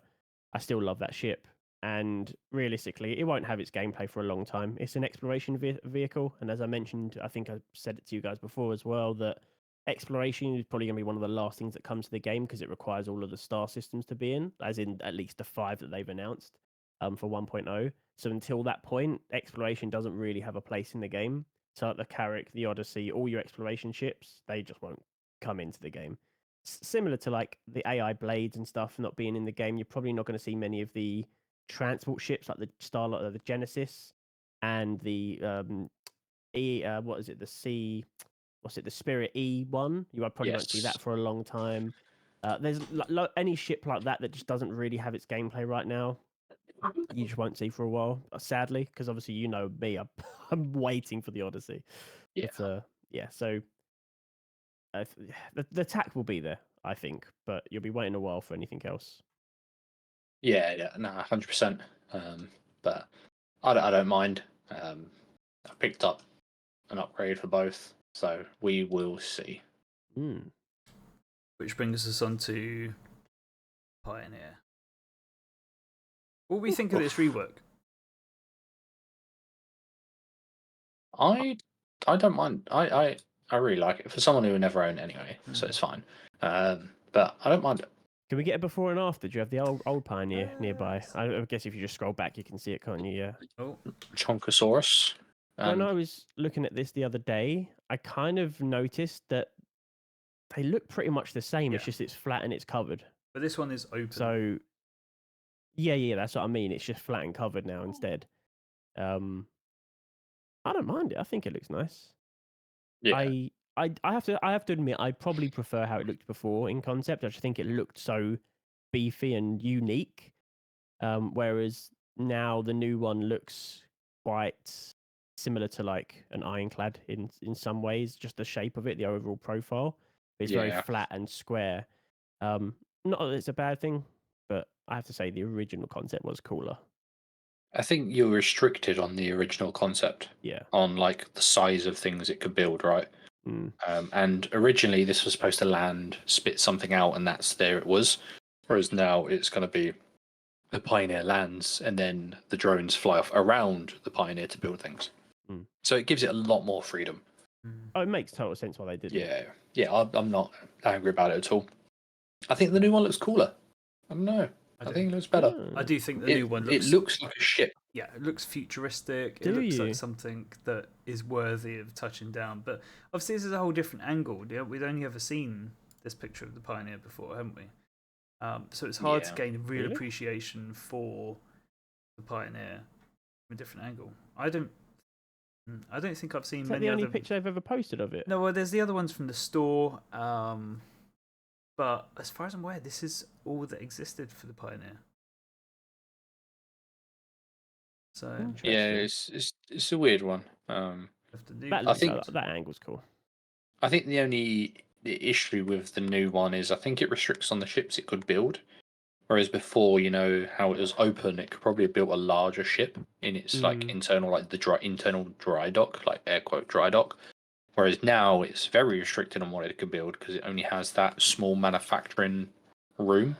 I still love that ship. And realistically, it won't have its gameplay for a long time. It's an exploration vehicle, and as I mentioned, I think I said it to you guys before as well, that exploration is probably going to be one of the last things that comes to the game because it requires all of the star systems to be in, as in at least the 5 that they've announced for 1.0. So until that point, exploration doesn't really have a place in the game. So like the Carrack, the Odyssey, all your exploration ships, they just won't come into the game. Similar to like the AI blades and stuff not being in the game, you're probably not going to see many of the transport ships like the Starlight, the Genesis, and the what is it? The Spirit E1. You probably won't see that for a long time. There's any ship like that that just doesn't really have its gameplay right now. You just won't see for a while, sadly, because obviously you know me, I'm waiting for the Odyssey. Yeah. But, yeah. So the TAC will be there, I think, but you'll be waiting a while for anything else. Yeah, no, 100%. But I don't mind. I picked up an upgrade for both, so we will see. Which brings us on to Pioneer. What do we think of this rework? I don't mind. I really like it for someone who never owned anyway, so it's fine. But I don't mind it. Can we get a before and after? Do you have the old Pioneer nearby? I guess if you just scroll back, you can see it, can't you? Yeah. Oh, Chonkosaurus. When I was looking at this the other day, I kind of noticed that they look pretty much the same. It's just it's flat and it's covered. But this one is open. So, yeah, that's what I mean. It's just flat and covered now instead. I don't mind it. I think it looks nice. Yeah. I have to admit, I probably prefer how it looked before in concept. I just think it looked so beefy and unique. Whereas now the new one looks quite similar to like an ironclad in some ways, just the shape of it, the overall profile. It's very flat and square. Not that it's a bad thing, but I have to say the original concept was cooler. I think you're restricted on the original concept. Yeah. On like the size of things it could build, right? And originally this was supposed to land, spit something out, and there it was. Whereas now it's going to be the Pioneer lands, and then the drones fly off around the Pioneer to build things. So it gives it a lot more freedom. Oh, it makes total sense why they did it. Yeah. I'm not angry about it at all. I think the new one looks cooler. I don't know. I think it looks better. I do think the new one looks... It looks like a ship. Yeah, it looks futuristic. It looks like something that is worthy of touching down. But obviously this is a whole different angle. We'd only ever seen this picture of the Pioneer before, haven't we? So it's hard to Yeah. gain a real Really? appreciation for the Pioneer from a different angle. I don't think I've seen Is that many the only other. picture they've ever posted of it? No, well, there's the other ones from the store. But as far as I'm aware, this is all that existed for the Pioneer. So Yeah, Interesting. it's a weird one. if the new That I looks think that angle's cool. I think the only issue with the new one is I think it restricts on the ships it could build. Whereas before, you know how it was open, it could probably have built a larger ship in its like Mm. internal, like the internal dry dock, like air quote dry dock. Whereas now it's very restricted on what it can build because it only has that small manufacturing room,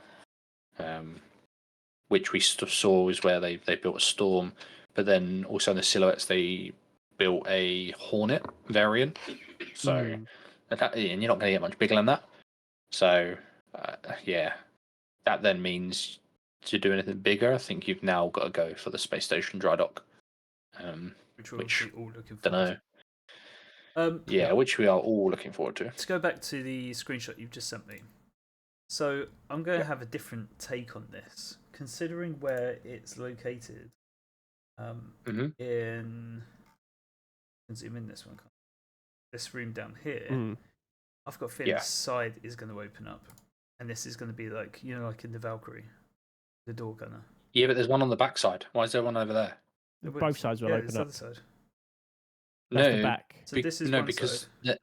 which we saw is where they built a Storm, but then also in the silhouettes they built a Hornet variant. So and you're not going to get much bigger than that. So yeah, that then means to do anything bigger, I think you've now got to go for the space station dry dock. which we're Which obviously all looking don't forward know. to. Yeah, which we are all looking forward to. Let's go back to the screenshot you've just sent me. So I'm going to have a different take on this, considering where it's located. Mhm. In I can zoom in this one. This room down here, Mm. I've got a feeling Yeah. the side is going to open up, and this is going to be like like in the Valkyrie, the door gunner. Yeah, but there's one on the backside. Why is there one over there? Both sides will yeah, open this up. other side. That's the No, back. So this is no, one because side.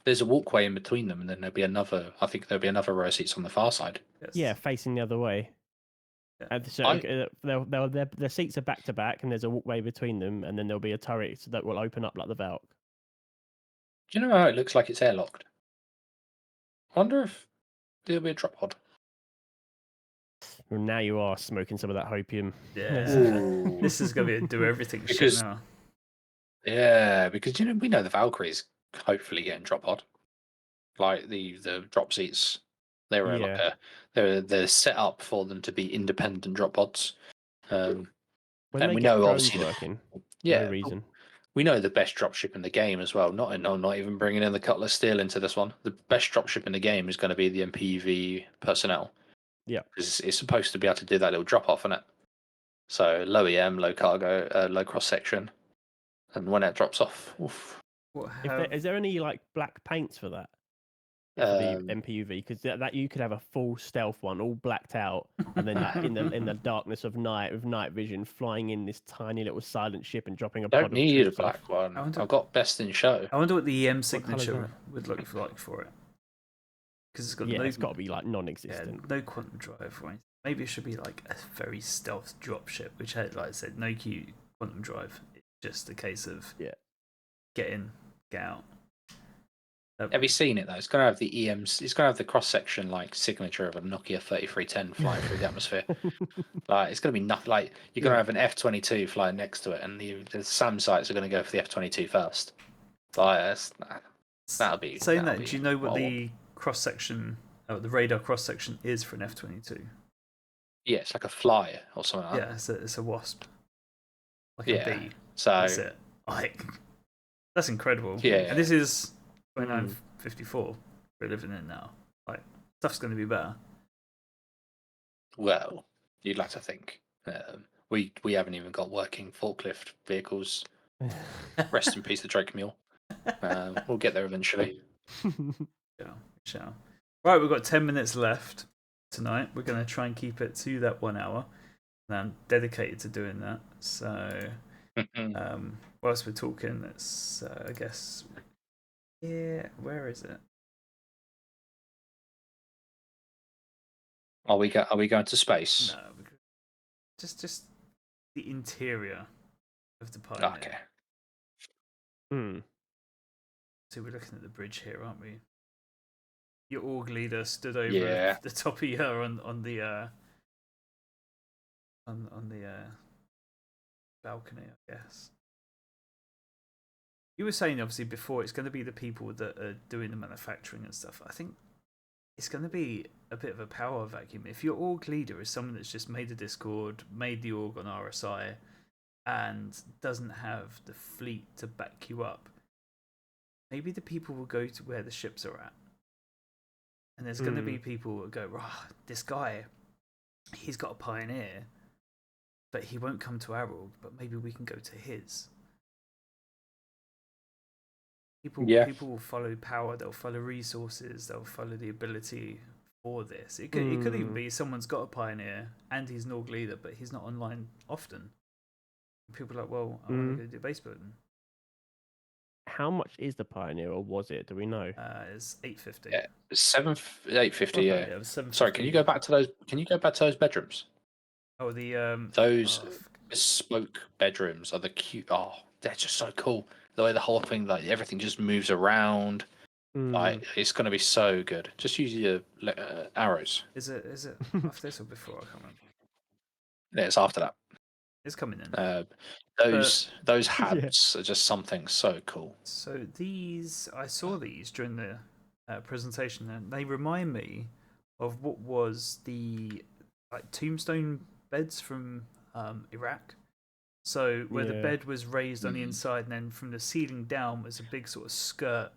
there's a walkway in between them, and then there'll be another. I think there'll be another row of seats on the far side. Yes. Yeah, facing the other way. Yeah. And so I- their seats are back to back, and there's a walkway between them, and then there'll be a turret that will open up like the Valk. Do you know how it looks like it's airlocked? I wonder if there'll be a drop pod. Well, now you are smoking some of that hopium. Yeah. Ooh. This is going to be a do everything shit Because- now. Yeah, because we know the Valkyrie's hopefully getting drop pod. Like the drop seats, they're like they're set up for them to be independent drop pods. When And they we get know drones obviously working, yeah, no reason. we know the best dropship in the game as well. Not even bringing in the Cutlass Steel into this one. The best dropship in the game is going to be the MPV personnel. Yeah. Because it's supposed to be able to do that little drop off in it. So low EM, low cargo, low cross section, and when it drops off, oof. Is there any like black paints for that? For the MPUV, because that you could have a full stealth one, all blacked out, and then like in the darkness of night with night vision, flying in this tiny little silent ship and dropping a pod Don't of need a troops black off. one. I wonder- I've got best in show. I wonder what the EM colour's signature that? would look like for it. Because it's got Yeah, no, it's got to be like non-existent. no quantum drive or anything. Maybe it should be like a very stealth dropship, which had, like I said, no quantum drive. It's just a case of get in, get out. Have you seen it though? It's gonna have the EMs. It's gonna have the cross section like signature of a Nokia 3310 flying through the atmosphere. Like it's gonna be nothing. Like you're gonna have an F-22 flying next to it, and the SAM sites are gonna go for the F-22 first. Like that'll be. Saying that'll that, be do you know what what I the cross section, the radar cross section is for an F-22? Yeah, it's like a flyer or something like that. Yeah, it's a wasp, like Yeah. a bee. So That's it. Like that's incredible. Yeah. And this is 2954 we're living in now. Like stuff's going to be better. well, you'd like to think. We haven't even got working forklift vehicles. Rest in peace, the Drake Mule. We'll get there eventually. Yeah, shall. Right, we've got 10 minutes left tonight. We're going to try and keep it to that 1 hour. And I'm dedicated to doing that. So, whilst we're talking, let's, I guess, yeah, where is it? Are we going to space? No, just the interior of the Pioneer. Okay. So we're looking at the bridge here, aren't we? Your org leader stood over Yeah. the top of you on the balcony, I guess. You were saying obviously before it's going to be the people that are doing the manufacturing and stuff. I think it's going to be a bit of a power vacuum. If your org leader is someone that's just made a Discord, made the org on RSI, and doesn't have the fleet to back you up, maybe the people will go to where the ships are at. And there's going to be people that go, "Oh, this guy, he's got a Pioneer, but he won't come to our world, but maybe we can go to his." People will follow power, they'll follow resources, they'll follow the ability for this. It could even be someone's got a Pioneer and he's an org leader, but he's not online often. People are like, well, I want to go do base building. How much is the Pioneer, or was it? Do we know? It's 850. Yeah, 850. Okay, Yeah. it was 750. Sorry, can you go back to those? Can you go back to those bedrooms? Oh, the Those bespoke bedrooms are the cute. Oh, they're just so cool. The way the whole thing, like everything, just moves around. Like it's gonna be so good. Just use your arrows. Is it after this or before? I can't remember. Yeah, it's after that. It's coming in. Those habs are just something so cool. So I saw these during the presentation, and they remind me of what was the tombstone beds from Iraq. So where the bed was raised on the inside, and then from the ceiling down was a big sort of skirt.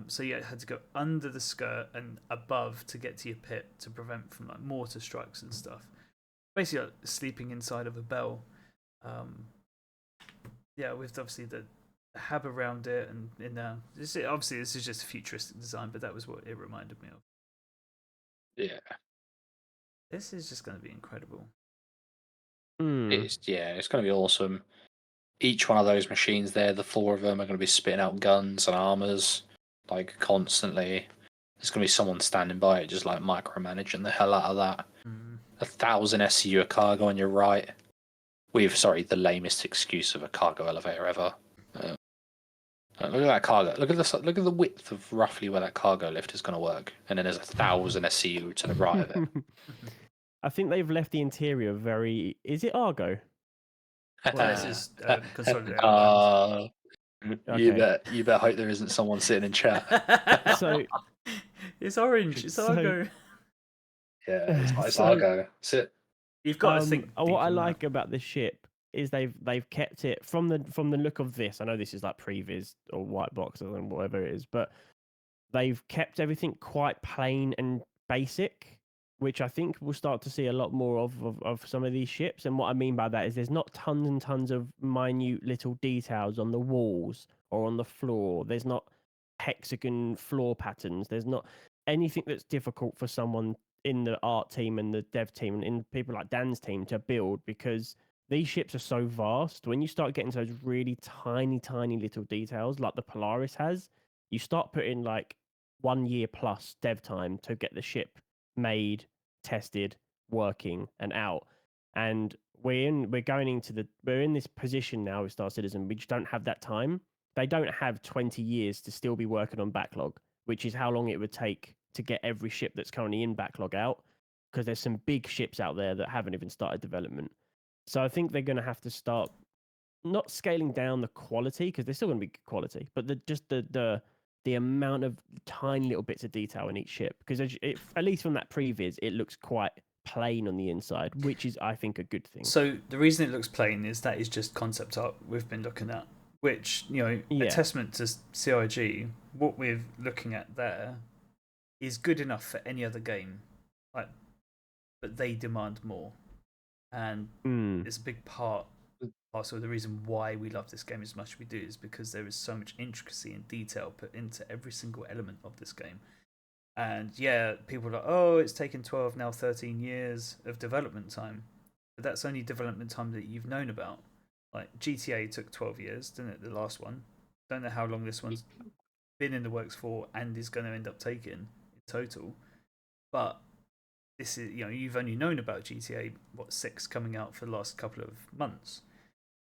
So you had to go under the skirt and above to get to your pit to prevent from mortar strikes and stuff. Basically, sleeping inside of a bell. With obviously the hab around it, and obviously this is just a futuristic design, but that was what it reminded me of. Yeah, this is just going to be incredible. It's going to be awesome. Each one of those machines there, the 4 of them are going to be spitting out guns and armors like constantly. There's going to be someone standing by it, just like micromanaging the hell out of that. 1,000 SCU of cargo on your right. The lamest excuse of a cargo elevator ever. Look at that cargo. Look at the width of roughly where that cargo lift is going to work, and then there's 1,000 SCU to the right of it. I think they've left the interior very. Is it Argo? Well, this is consolidated. Okay. You bet hope there isn't someone sitting in chat. So it's orange. It's Argo. Yeah, it's Argo. Sit. You've got to think. What I like about this ship is they've kept it from the look of this. I know this is like previs or white box or whatever it is, but they've kept everything quite plain and basic, which I think we'll start to see a lot more of some of these ships. And what I mean by that is there's not tons and tons of minute little details on the walls or on the floor. There's not hexagon floor patterns. There's not anything that's difficult for someone in the art team and the dev team and in people like Dan's team to build, because these ships are so vast. When you start getting to those really tiny little details like the Polaris has, you start putting like 1 year plus dev time to get the ship made, tested, working, and out. And we're in this position now with Star Citizen. We just don't have that time. They don't have 20 years to still be working on backlog, which is how long it would take to get every ship that's currently in backlog out, because there's some big ships out there that haven't even started development. So I think they're going to have to start not scaling down the quality, because they're still going to be quality, but the amount of tiny little bits of detail in each ship, because at least from that previs, it looks quite plain on the inside, which is, I think, a good thing. So the reason it looks plain is that is just concept art we've been looking at, which, a testament to CIG. What we're looking at there is good enough for any other game, but they demand more, and it's a big part. Also, the reason why we love this game as much as we do is because there is so much intricacy and detail put into every single element of this game. And people are like, oh, it's taken 12, now 13 years of development time. But that's only development time that you've known about. Like GTA took 12 years, didn't it? The last one. Don't know how long this one's been in the works for and is going to end up taking in total. But this is, you've only known about GTA 6 coming out for the last couple of months.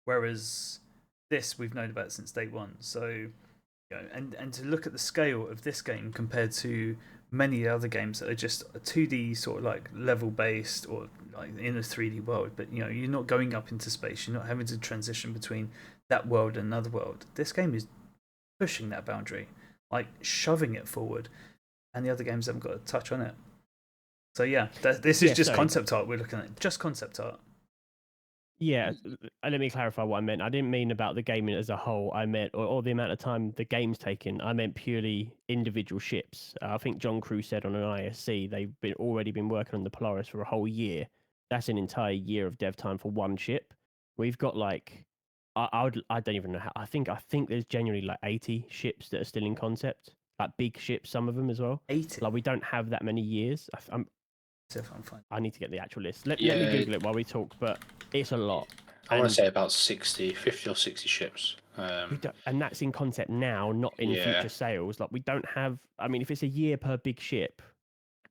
Whereas this we've known about since day one. So, and to look at the scale of this game compared to many other games that are just a 2D sort of like level based or like in a 3D world, but you're not going up into space. You're not having to transition between that world and another world. This game is pushing that boundary, like shoving it forward, and the other games haven't got a touch on it. So this is just concept art we're looking at. Just concept art. Yeah, let me clarify what I meant. I didn't mean about the gaming as a whole. I meant, or the amount of time the game's taken. I meant purely individual ships. I think John Crew said on an ISC they've already been working on the Polaris for a whole year. That's an entire year of dev time for one ship. We've got like, I don't even know how. I think there's genuinely like 80 ships that are still in concept, like big ships, some of them as well. 80. Like we don't have that many years. So if I'm fine. I need to get the actual list. Let Yeah, me Google it while we talk, but it's a lot. I want And to say about 50 or 60 ships. we don't, and that's in concept now, not in Yeah. future sales. Like we don't have. I mean, if it's a year per big ship,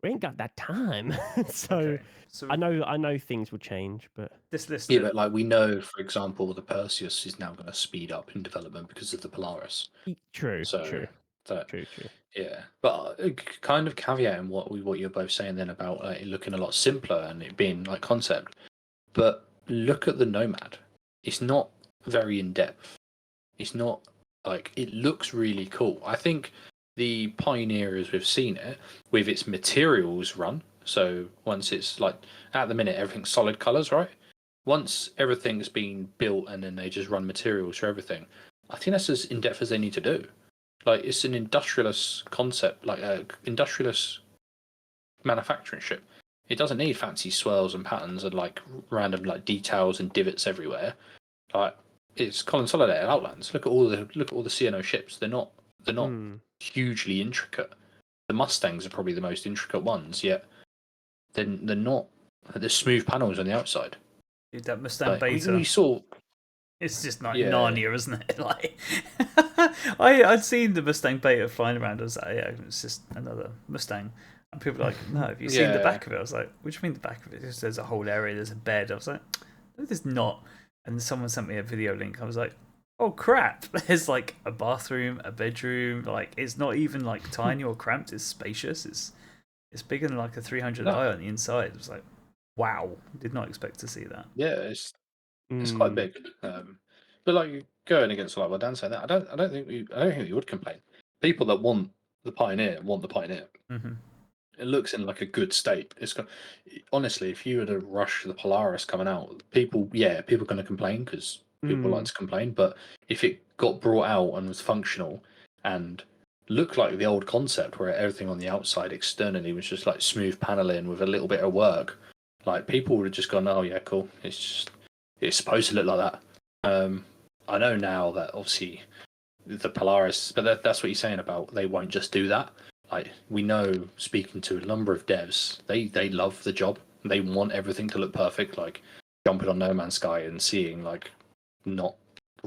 we ain't got that time. So Okay. So I know things will change, but this list. Yeah, but like we know, for example, the Perseus is now going to speed up in development because of the Polaris. true, So true, that true. yeah, but kind of caveating what you're both saying then about it looking a lot simpler and it being like concept. But look at the Nomad. It's not very in depth. It's not like it looks really cool. I think the Pioneer, as we've seen it, with its materials run. So once it's like at the minute everything's solid colors, right? Once everything's been built and then they just run materials for everything, I think that's as in depth as they need to do. Like it's an industrialist concept, like a industrialist manufacturing ship. It doesn't need fancy swirls and patterns and like random like details and divots everywhere. Like it's consolidated outlines. Look at all the CNO ships. They're not Hmm. hugely intricate. The Mustangs are probably the most intricate ones, yet they're not. There's smooth panels on the outside. Dude, that Mustang Like, Beta. we saw, It's just like yeah, Narnia, isn't it? Like, I'd seen the Mustang Beta flying around. I was like, yeah, it's just another Mustang. And people were like, no, have you seen the yeah, back of it? I was like, what do you mean the back of it? There's a whole area, there's a bed. I was like, no, there's not. And someone sent me a video link. I was like, oh crap! There's like a bathroom, a bedroom. Like, it's not even like tiny or cramped. It's spacious. It's bigger than like a 300i no, on the inside. It was like, wow, did not expect to see that. yeah. It's quite Hmm. big. But like going against like what Dan said, I don't think we would complain. People that want the Pioneer. Hmm. It looks in like a good state. Honestly, if you were to rush the Polaris coming out, people are going to complain because people like Hmm. to complain. But if it got brought out and was functional and looked like the old concept where everything on the outside externally was just like smooth paneling with a little bit of work, like people would have just gone, "Oh yeah, cool. It's supposed to look like that." I know now that obviously the Polaris, but that's what you're saying about they won't just do that. Like we know, speaking to a number of devs, they love the job. They want everything to look perfect. Like jumping on No Man's Sky and seeing like not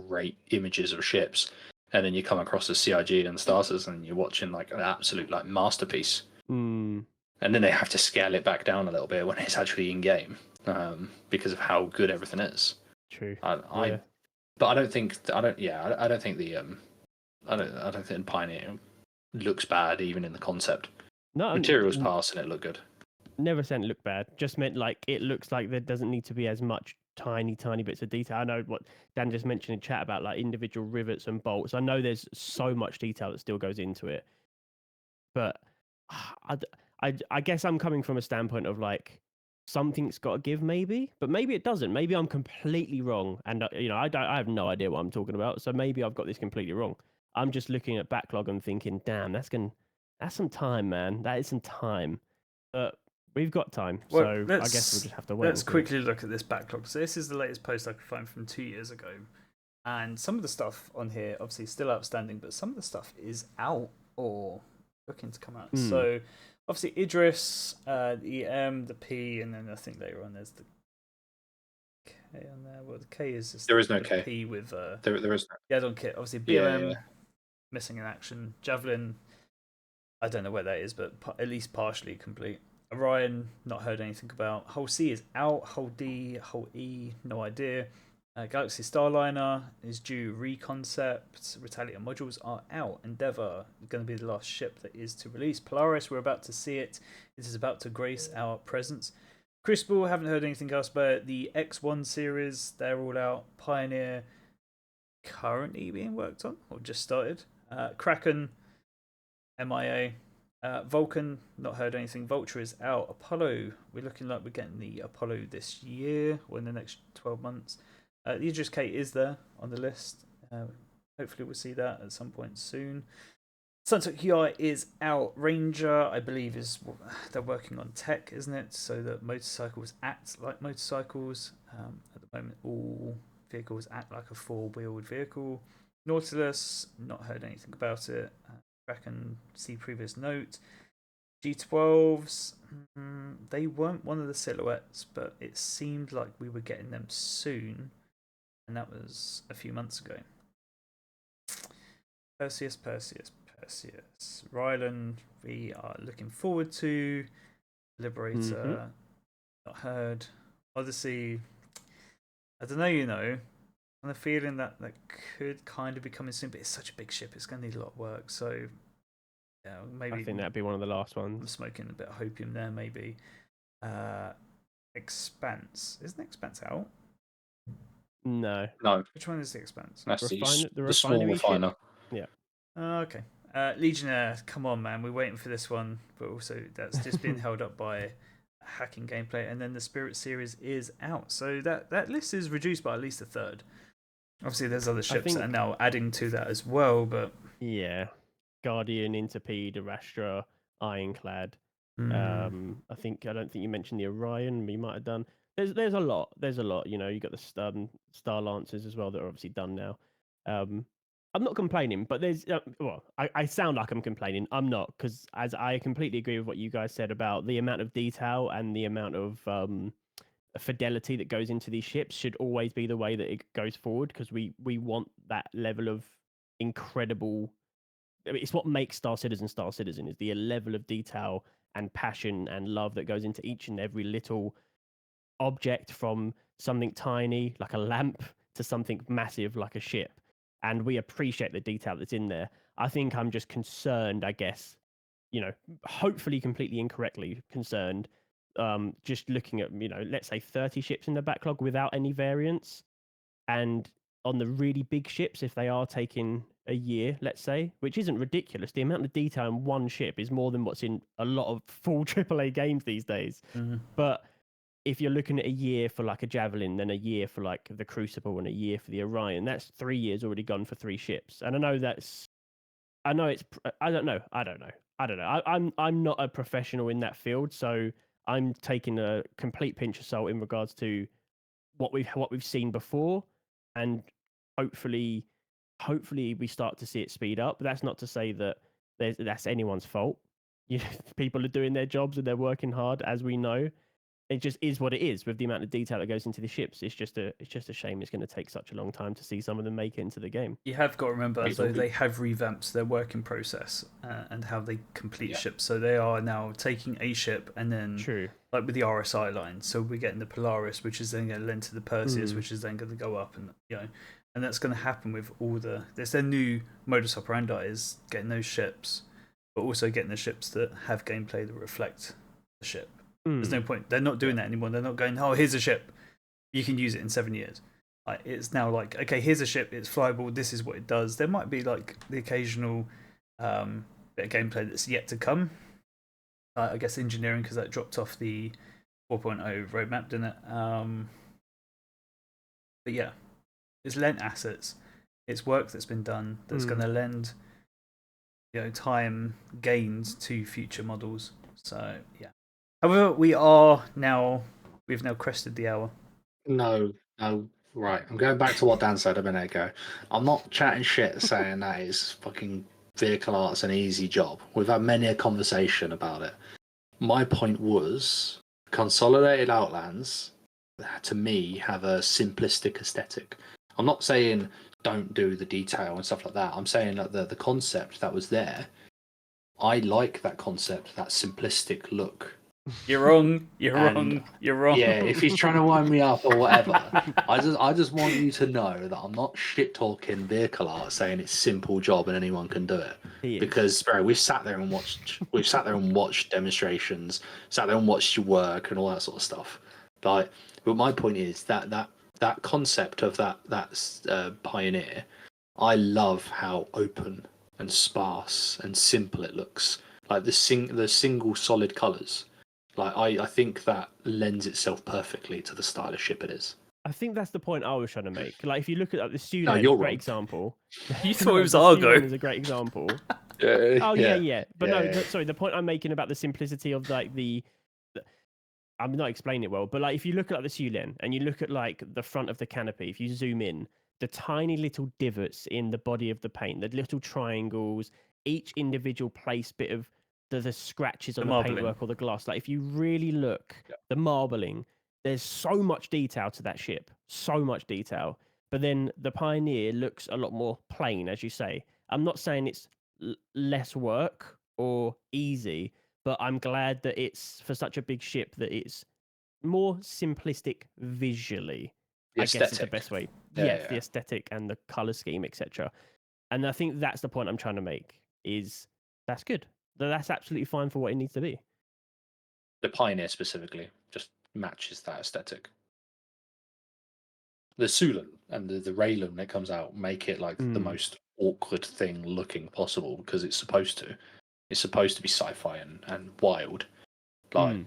great images of ships, and then you come across the CIG and Starters, and you're watching like an absolute like masterpiece. Hmm. And then they have to scale it back down a little bit when it's actually in game, because of how good everything is. True. I Yeah. but I don't think the I don't think Pioneer looks bad even in the concept. No, Materials pass and it looked good. never said it looked bad. Just meant like it looks like there doesn't need to be as much tiny bits of detail. I know what Dan just mentioned in chat about like individual rivets and bolts. I know there's so much detail that still goes into it, but I guess I'm coming from a standpoint of like something's got to give, maybe, but maybe it doesn't. Maybe I'm completely wrong, and I have no idea what I'm talking about. So maybe I've got this completely wrong. I'm just looking at backlog and thinking, damn, that's some time, man. That is some time. But we've got time, Well, so I guess we'll just have to wait let's and see. quickly look at this backlog. So this is the latest post I could find from 2 years ago, and some of the stuff on here obviously still outstanding, but some of the stuff is out or looking to come out. So obviously Idris, the EM, the P, and then I think later on there's the K on there. Well, the K is just There is no the K. P with There is no. the add-on kit. Obviously BOM missing in action. Javelin, I don't know where that is, but at least partially complete. Orion, not heard anything about. Hull C is out. Hull D, Hull E, no idea. Galaxy Starliner is due reconcept. Retaliator modules are out. Endeavour is going to be the last ship that is to release. Polaris, we're about to see it. It is about to grace our presence. Crystal, haven't heard anything else, but the X1 series, they're all out. Pioneer, currently being worked on or just started. Kraken, MIA. Vulcan, not heard anything. Vulture is out. Apollo, we're looking like we're getting the Apollo this year or in the next 12 months. The Idris K is there on the list. Hopefully, we'll see that at some point soon. Sunset QI is out. Ranger, I believe, they're working on tech, isn't it? So that motorcycles act like motorcycles. At the moment, all vehicles act like a four-wheeled vehicle. Nautilus, not heard anything about it. Back and see previous note. G12s, they weren't one of the silhouettes, but it seemed like we were getting them soon, and that was a few months ago. Perseus. Rylan, we are looking forward to. Liberator, not heard. Odyssey, I don't know, I'm feeling that could kind of be coming soon, but it's such a big ship, it's going to need a lot of work. So, yeah, maybe. I think that'd be one of the last ones. I'm smoking a bit of hopium there, maybe. Expanse. Isn't Expanse out? No. Which one is the Expanse? That's the small refiner. Yeah. Okay. Legionnaire, come on, man. We're waiting for this one, but also that's just been held up by hacking gameplay. And then the Spirit series is out, so that list is reduced by at least a third. Obviously, there's other ships that are now adding to that as well, but yeah, Guardian, Interpede, Arastra, Ironclad. I don't think you mentioned the Orion. But you might have done. There's a lot. You know, you got the Starlancers as well that are obviously done now. I'm not complaining, but there's I sound like I'm complaining. I'm not, because as I completely agree with what you guys said about the amount of detail and the amount of fidelity that goes into these ships should always be the way that it goes forward, because we want that level of incredible. I mean, it's what makes Star Citizen is the level of detail and passion and love that goes into each and every little object, from something tiny like a lamp to something massive like a ship. And we appreciate the detail that's in there. I think I'm just concerned, I guess, you know, hopefully completely incorrectly concerned, just looking at, you know, let's say 30 ships in the backlog without any variants. And on the really big ships, if they are taking a year, let's say, which isn't ridiculous, the amount of detail in one ship is more than what's in a lot of full AAA games these days. But if you're looking at a year for like a Javelin, then a year for like the Crucible, and a year for the Orion, that's 3 years already gone for 3 ships. And I don't know. I'm not a professional in that field, so I'm taking a complete pinch of salt in regards to what we've seen before, and hopefully we start to see it speed up. But that's not to say that that's anyone's fault. You know, people are doing their jobs and they're working hard, as we know. It just is what it is with the amount of detail that goes into the ships. It's just a shame it's going to take such a long time to see some of them make it into the game. You have got to remember, though, they have revamped their working process and how they complete ships. So they are now taking a ship and then, like with the RSI line, so we're getting the Polaris, which is then going to lend to the Perseus, which is then going to go up, and and that's going to happen with all there's their new modus operandi is getting those ships, but also getting the ships that have gameplay that reflect the ship. There's no point. They're not doing that anymore. They're not going, oh, here's a ship. You can use it in 7 years. Like, it's now like, okay, here's a ship. It's flyable. This is what it does. There might be like the occasional bit of gameplay that's yet to come. I guess engineering, because that dropped off the 4.0 roadmap, didn't it? But yeah, it's lent assets. It's work that's been done that's going to lend, time gains to future models. So yeah. However, we've now crested the hour. No, right. I'm going back to what Dan said a minute ago. I'm not chatting shit saying that it's fucking vehicle art's an easy job. We've had many a conversation about it. My point was, consolidated Outlands, to me, have a simplistic aesthetic. I'm not saying don't do the detail and stuff like that. I'm saying that the concept that was there, I like that concept, that simplistic look. You're wrong. You're wrong. Yeah, if he's trying to wind me up or whatever, I just want you to know that I'm not shit talking vehicle art, saying it's a simple job and anyone can do it. Because bro, we've sat there and watched demonstrations, sat there and watched your work and all that sort of stuff. But my point is that concept of that Pioneer, I love how open and sparse and simple it looks. Like the single solid colours. Like I think that lends itself perfectly to the style of ship it is. I think that's the point I was trying to make. Like, if you look at the No, Sulen, you're great wrong. example. You thought it was the Argo. Sulen is a great example. Yeah, Yeah. But yeah, no, yeah. sorry. The point I'm making about the simplicity of like I'm not explaining it well, but like if you look at like the Sulen and you look at like the front of the canopy, if you zoom in, the tiny little divots in the body of the paint, the little triangles, each individual place bit of the scratches on the marbling. paintwork or the glass. Like if you really look, the marbling, there's so much detail to that ship, so much detail. But then the Pioneer looks a lot more plain, as you say. I'm not saying it's less work or easy, but I'm glad that it's for such a big ship that it's more simplistic visually. The I guess is the aesthetic. best way. Yeah, Yes, yeah. the aesthetic and the color scheme, etc. And I think that's the point I'm trying to make. Is that's good. That's absolutely fine for what it needs to be. The Pioneer specifically just matches that aesthetic. The Sulan and the Raylan that comes out make it like the most awkward thing looking possible because it's supposed to. It's supposed to be sci-fi and wild. Like,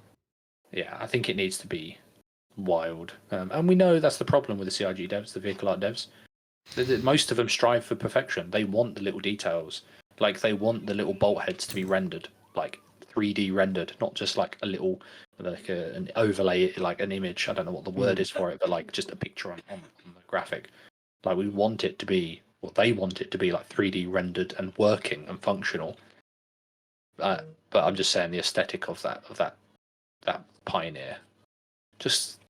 yeah, I think it needs to be wild. And we know that's the problem with the CIG devs, the vehicle art devs. Most of them strive for perfection. They want the little details. Like, they want the little bolt heads to be rendered, like 3D rendered, not just like a little, like an overlay, like an image. I don't know what the word is for it, but like just a picture on the graphic. Like, we want it to be, what they want it to be, like 3D rendered and working and functional. But I'm just saying the aesthetic of that Pioneer. Just,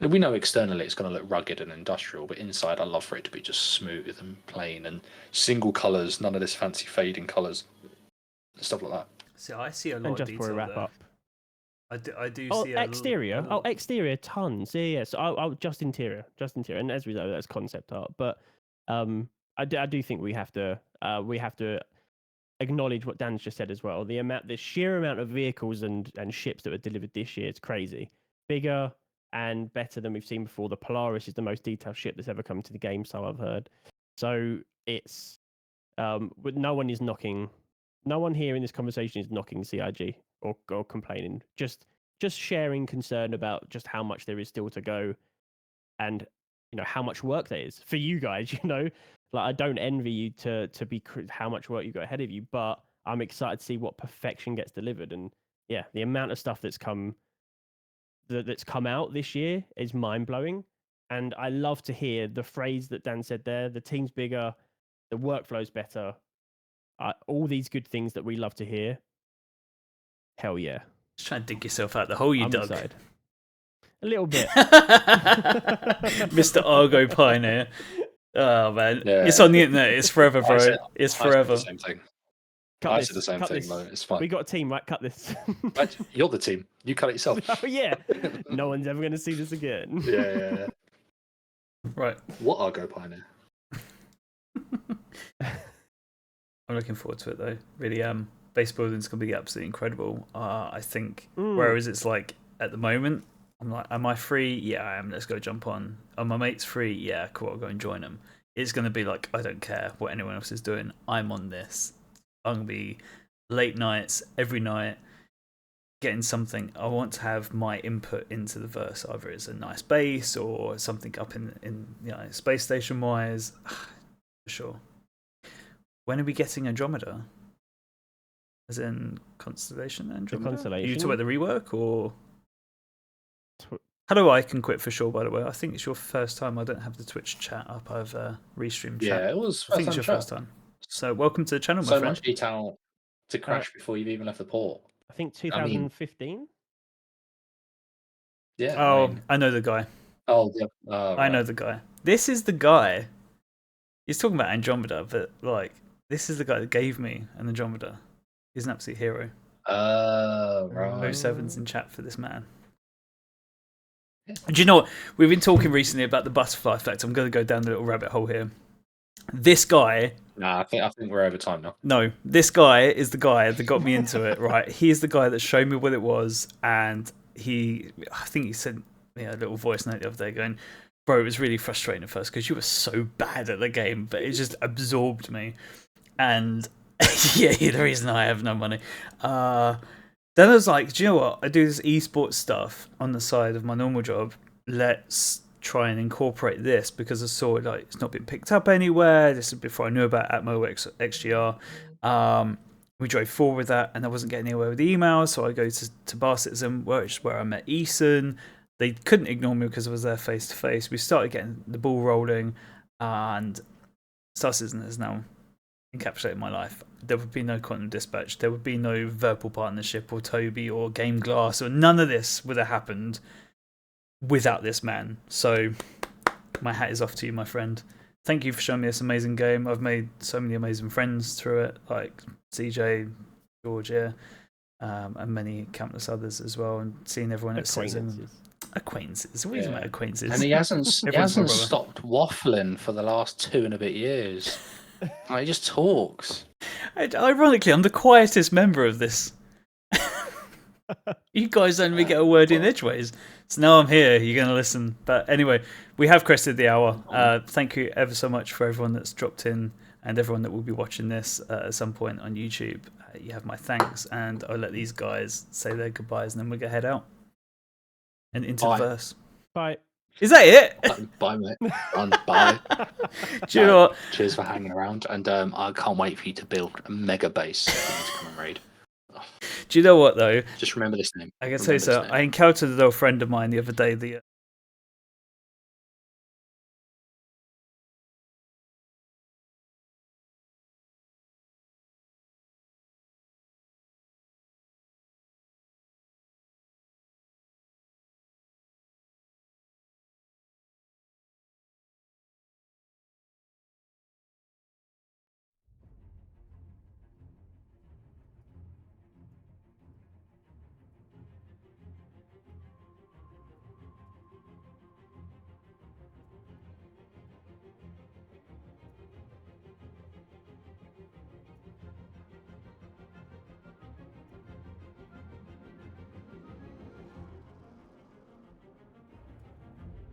we know externally it's going to look rugged and industrial, but inside I love for it to be just smooth and plain and single colours, none of this fancy fading colours, stuff like that. See, I see a lot And just of for detail a wrap there. up. I do Oh, see exterior. Oh, exterior, tons. Yeah. So I'll just interior. And as we know, that's concept art. But I do think we have to acknowledge what Dan's just said as well. The sheer amount of vehicles and ships that were delivered this year, it's crazy. Bigger and better than we've seen before. The Polaris is the most detailed ship that's ever come to the game, so I've heard. So it's but no one here in this conversation is knocking CIG or complaining. Just sharing concern about just how much there is still to go, and how much work there is for you guys. Like, I don't envy you to be how much work you got ahead of you, but I'm excited to see what perfection gets delivered. And yeah, the amount of stuff that's come out this year is mind blowing. And I love to hear the phrase that Dan said there: the team's bigger, the workflow's better. All these good things that we love to hear. Hell yeah! Just trying to dig yourself out the hole you dug. Excited. A little bit. Mr. Argo Pioneer. Oh man, Yeah. it's on the internet. It's forever, bro. It's forever. I said the same thing. I said the same thing, though. It's fine. We got a team, right? Cut this. You're the team. You cut it yourself. Oh yeah. No one's ever going to see this again. Yeah. Right. What Argo Pioneer? I'm looking forward to it though. Really, Basebuilding's gonna be absolutely incredible. I think. Whereas it's like at the moment, I'm like, am I free? Yeah, I am. Let's go jump on. Are my mates free? Yeah, cool. I'll go and join them. It's gonna be like, I don't care what anyone else is doing. I'm on this. I'm gonna be late nights every night, getting something. I want to have my input into the verse. Either it's a nice base or something up in space station wise. For sure. When are we getting Andromeda? As in Constellation Andromeda? Constellation? Are you talking about the rework or? How do I can quit for sure? By the way, I think it's your first time. I don't have the Twitch chat up. I've restreamed chat. Yeah, it was. I think it's your first time. So welcome to the channel, my friend. So much detail to crash before you've even left the port. I think 2015. Yeah. Oh, I know the guy. Oh, yeah. Right. I know the guy. This is the guy. He's talking about Andromeda, but like, this is the guy that gave me an Andromeda. He's an absolute hero. Right. 07's in chat for this man. Yeah. And do you know what? We've been talking recently about the butterfly effect. I'm going to go down the little rabbit hole here. This guy. Nah, I think we're over time now. No, this guy is the guy that got me into it. Right, he's the guy that showed me what it was, and I think he sent me a little voice note the other day going, "Bro, it was really frustrating at first because you were so bad at the game, but it just absorbed me." And Yeah, the reason I have no money. Then I was like, do you know what? I do this esports stuff on the side of my normal job. Let's try and incorporate this because I saw it like it's not been picked up anywhere. This is before I knew about Atmo XGR. We drove forward with that, and I wasn't getting anywhere with emails. So I go to Basebuilding, which is where I met Eason. They couldn't ignore me because I was there face to face. We started getting the ball rolling, and Star Citizen has now encapsulated my life. There would be no Quantum Dispatch. There would be no Verbal Partnership or Toby or Game Glass, or none of this would have happened without this man. So my hat is off to you, my friend. Thank you for showing me this amazing game. I've made so many amazing friends through it, like CJ, George, and many countless others as well. And seeing everyone at Citizen. Acquaintances. What do you mean acquaintances? And he hasn't stopped waffling for the last 2 and a bit years. Like, he just talks. Ironically, I'm the quietest member of this. You guys don't even get a word in edgeways. So now I'm here, you're going to listen. But anyway, we have crested the hour. Thank you ever so much for everyone that's dropped in and everyone that will be watching this at some point on YouTube. You have my thanks, and I'll let these guys say their goodbyes and then we'll go head out. And into the verse. Bye. Is that it? Bye, mate. Bye. Do you know what? Cheers for hanging around, and I can't wait for you to build a mega base for me to come and raid. Do you know what though? Just remember this name. I can say so. I encountered a little friend of mine the other day, the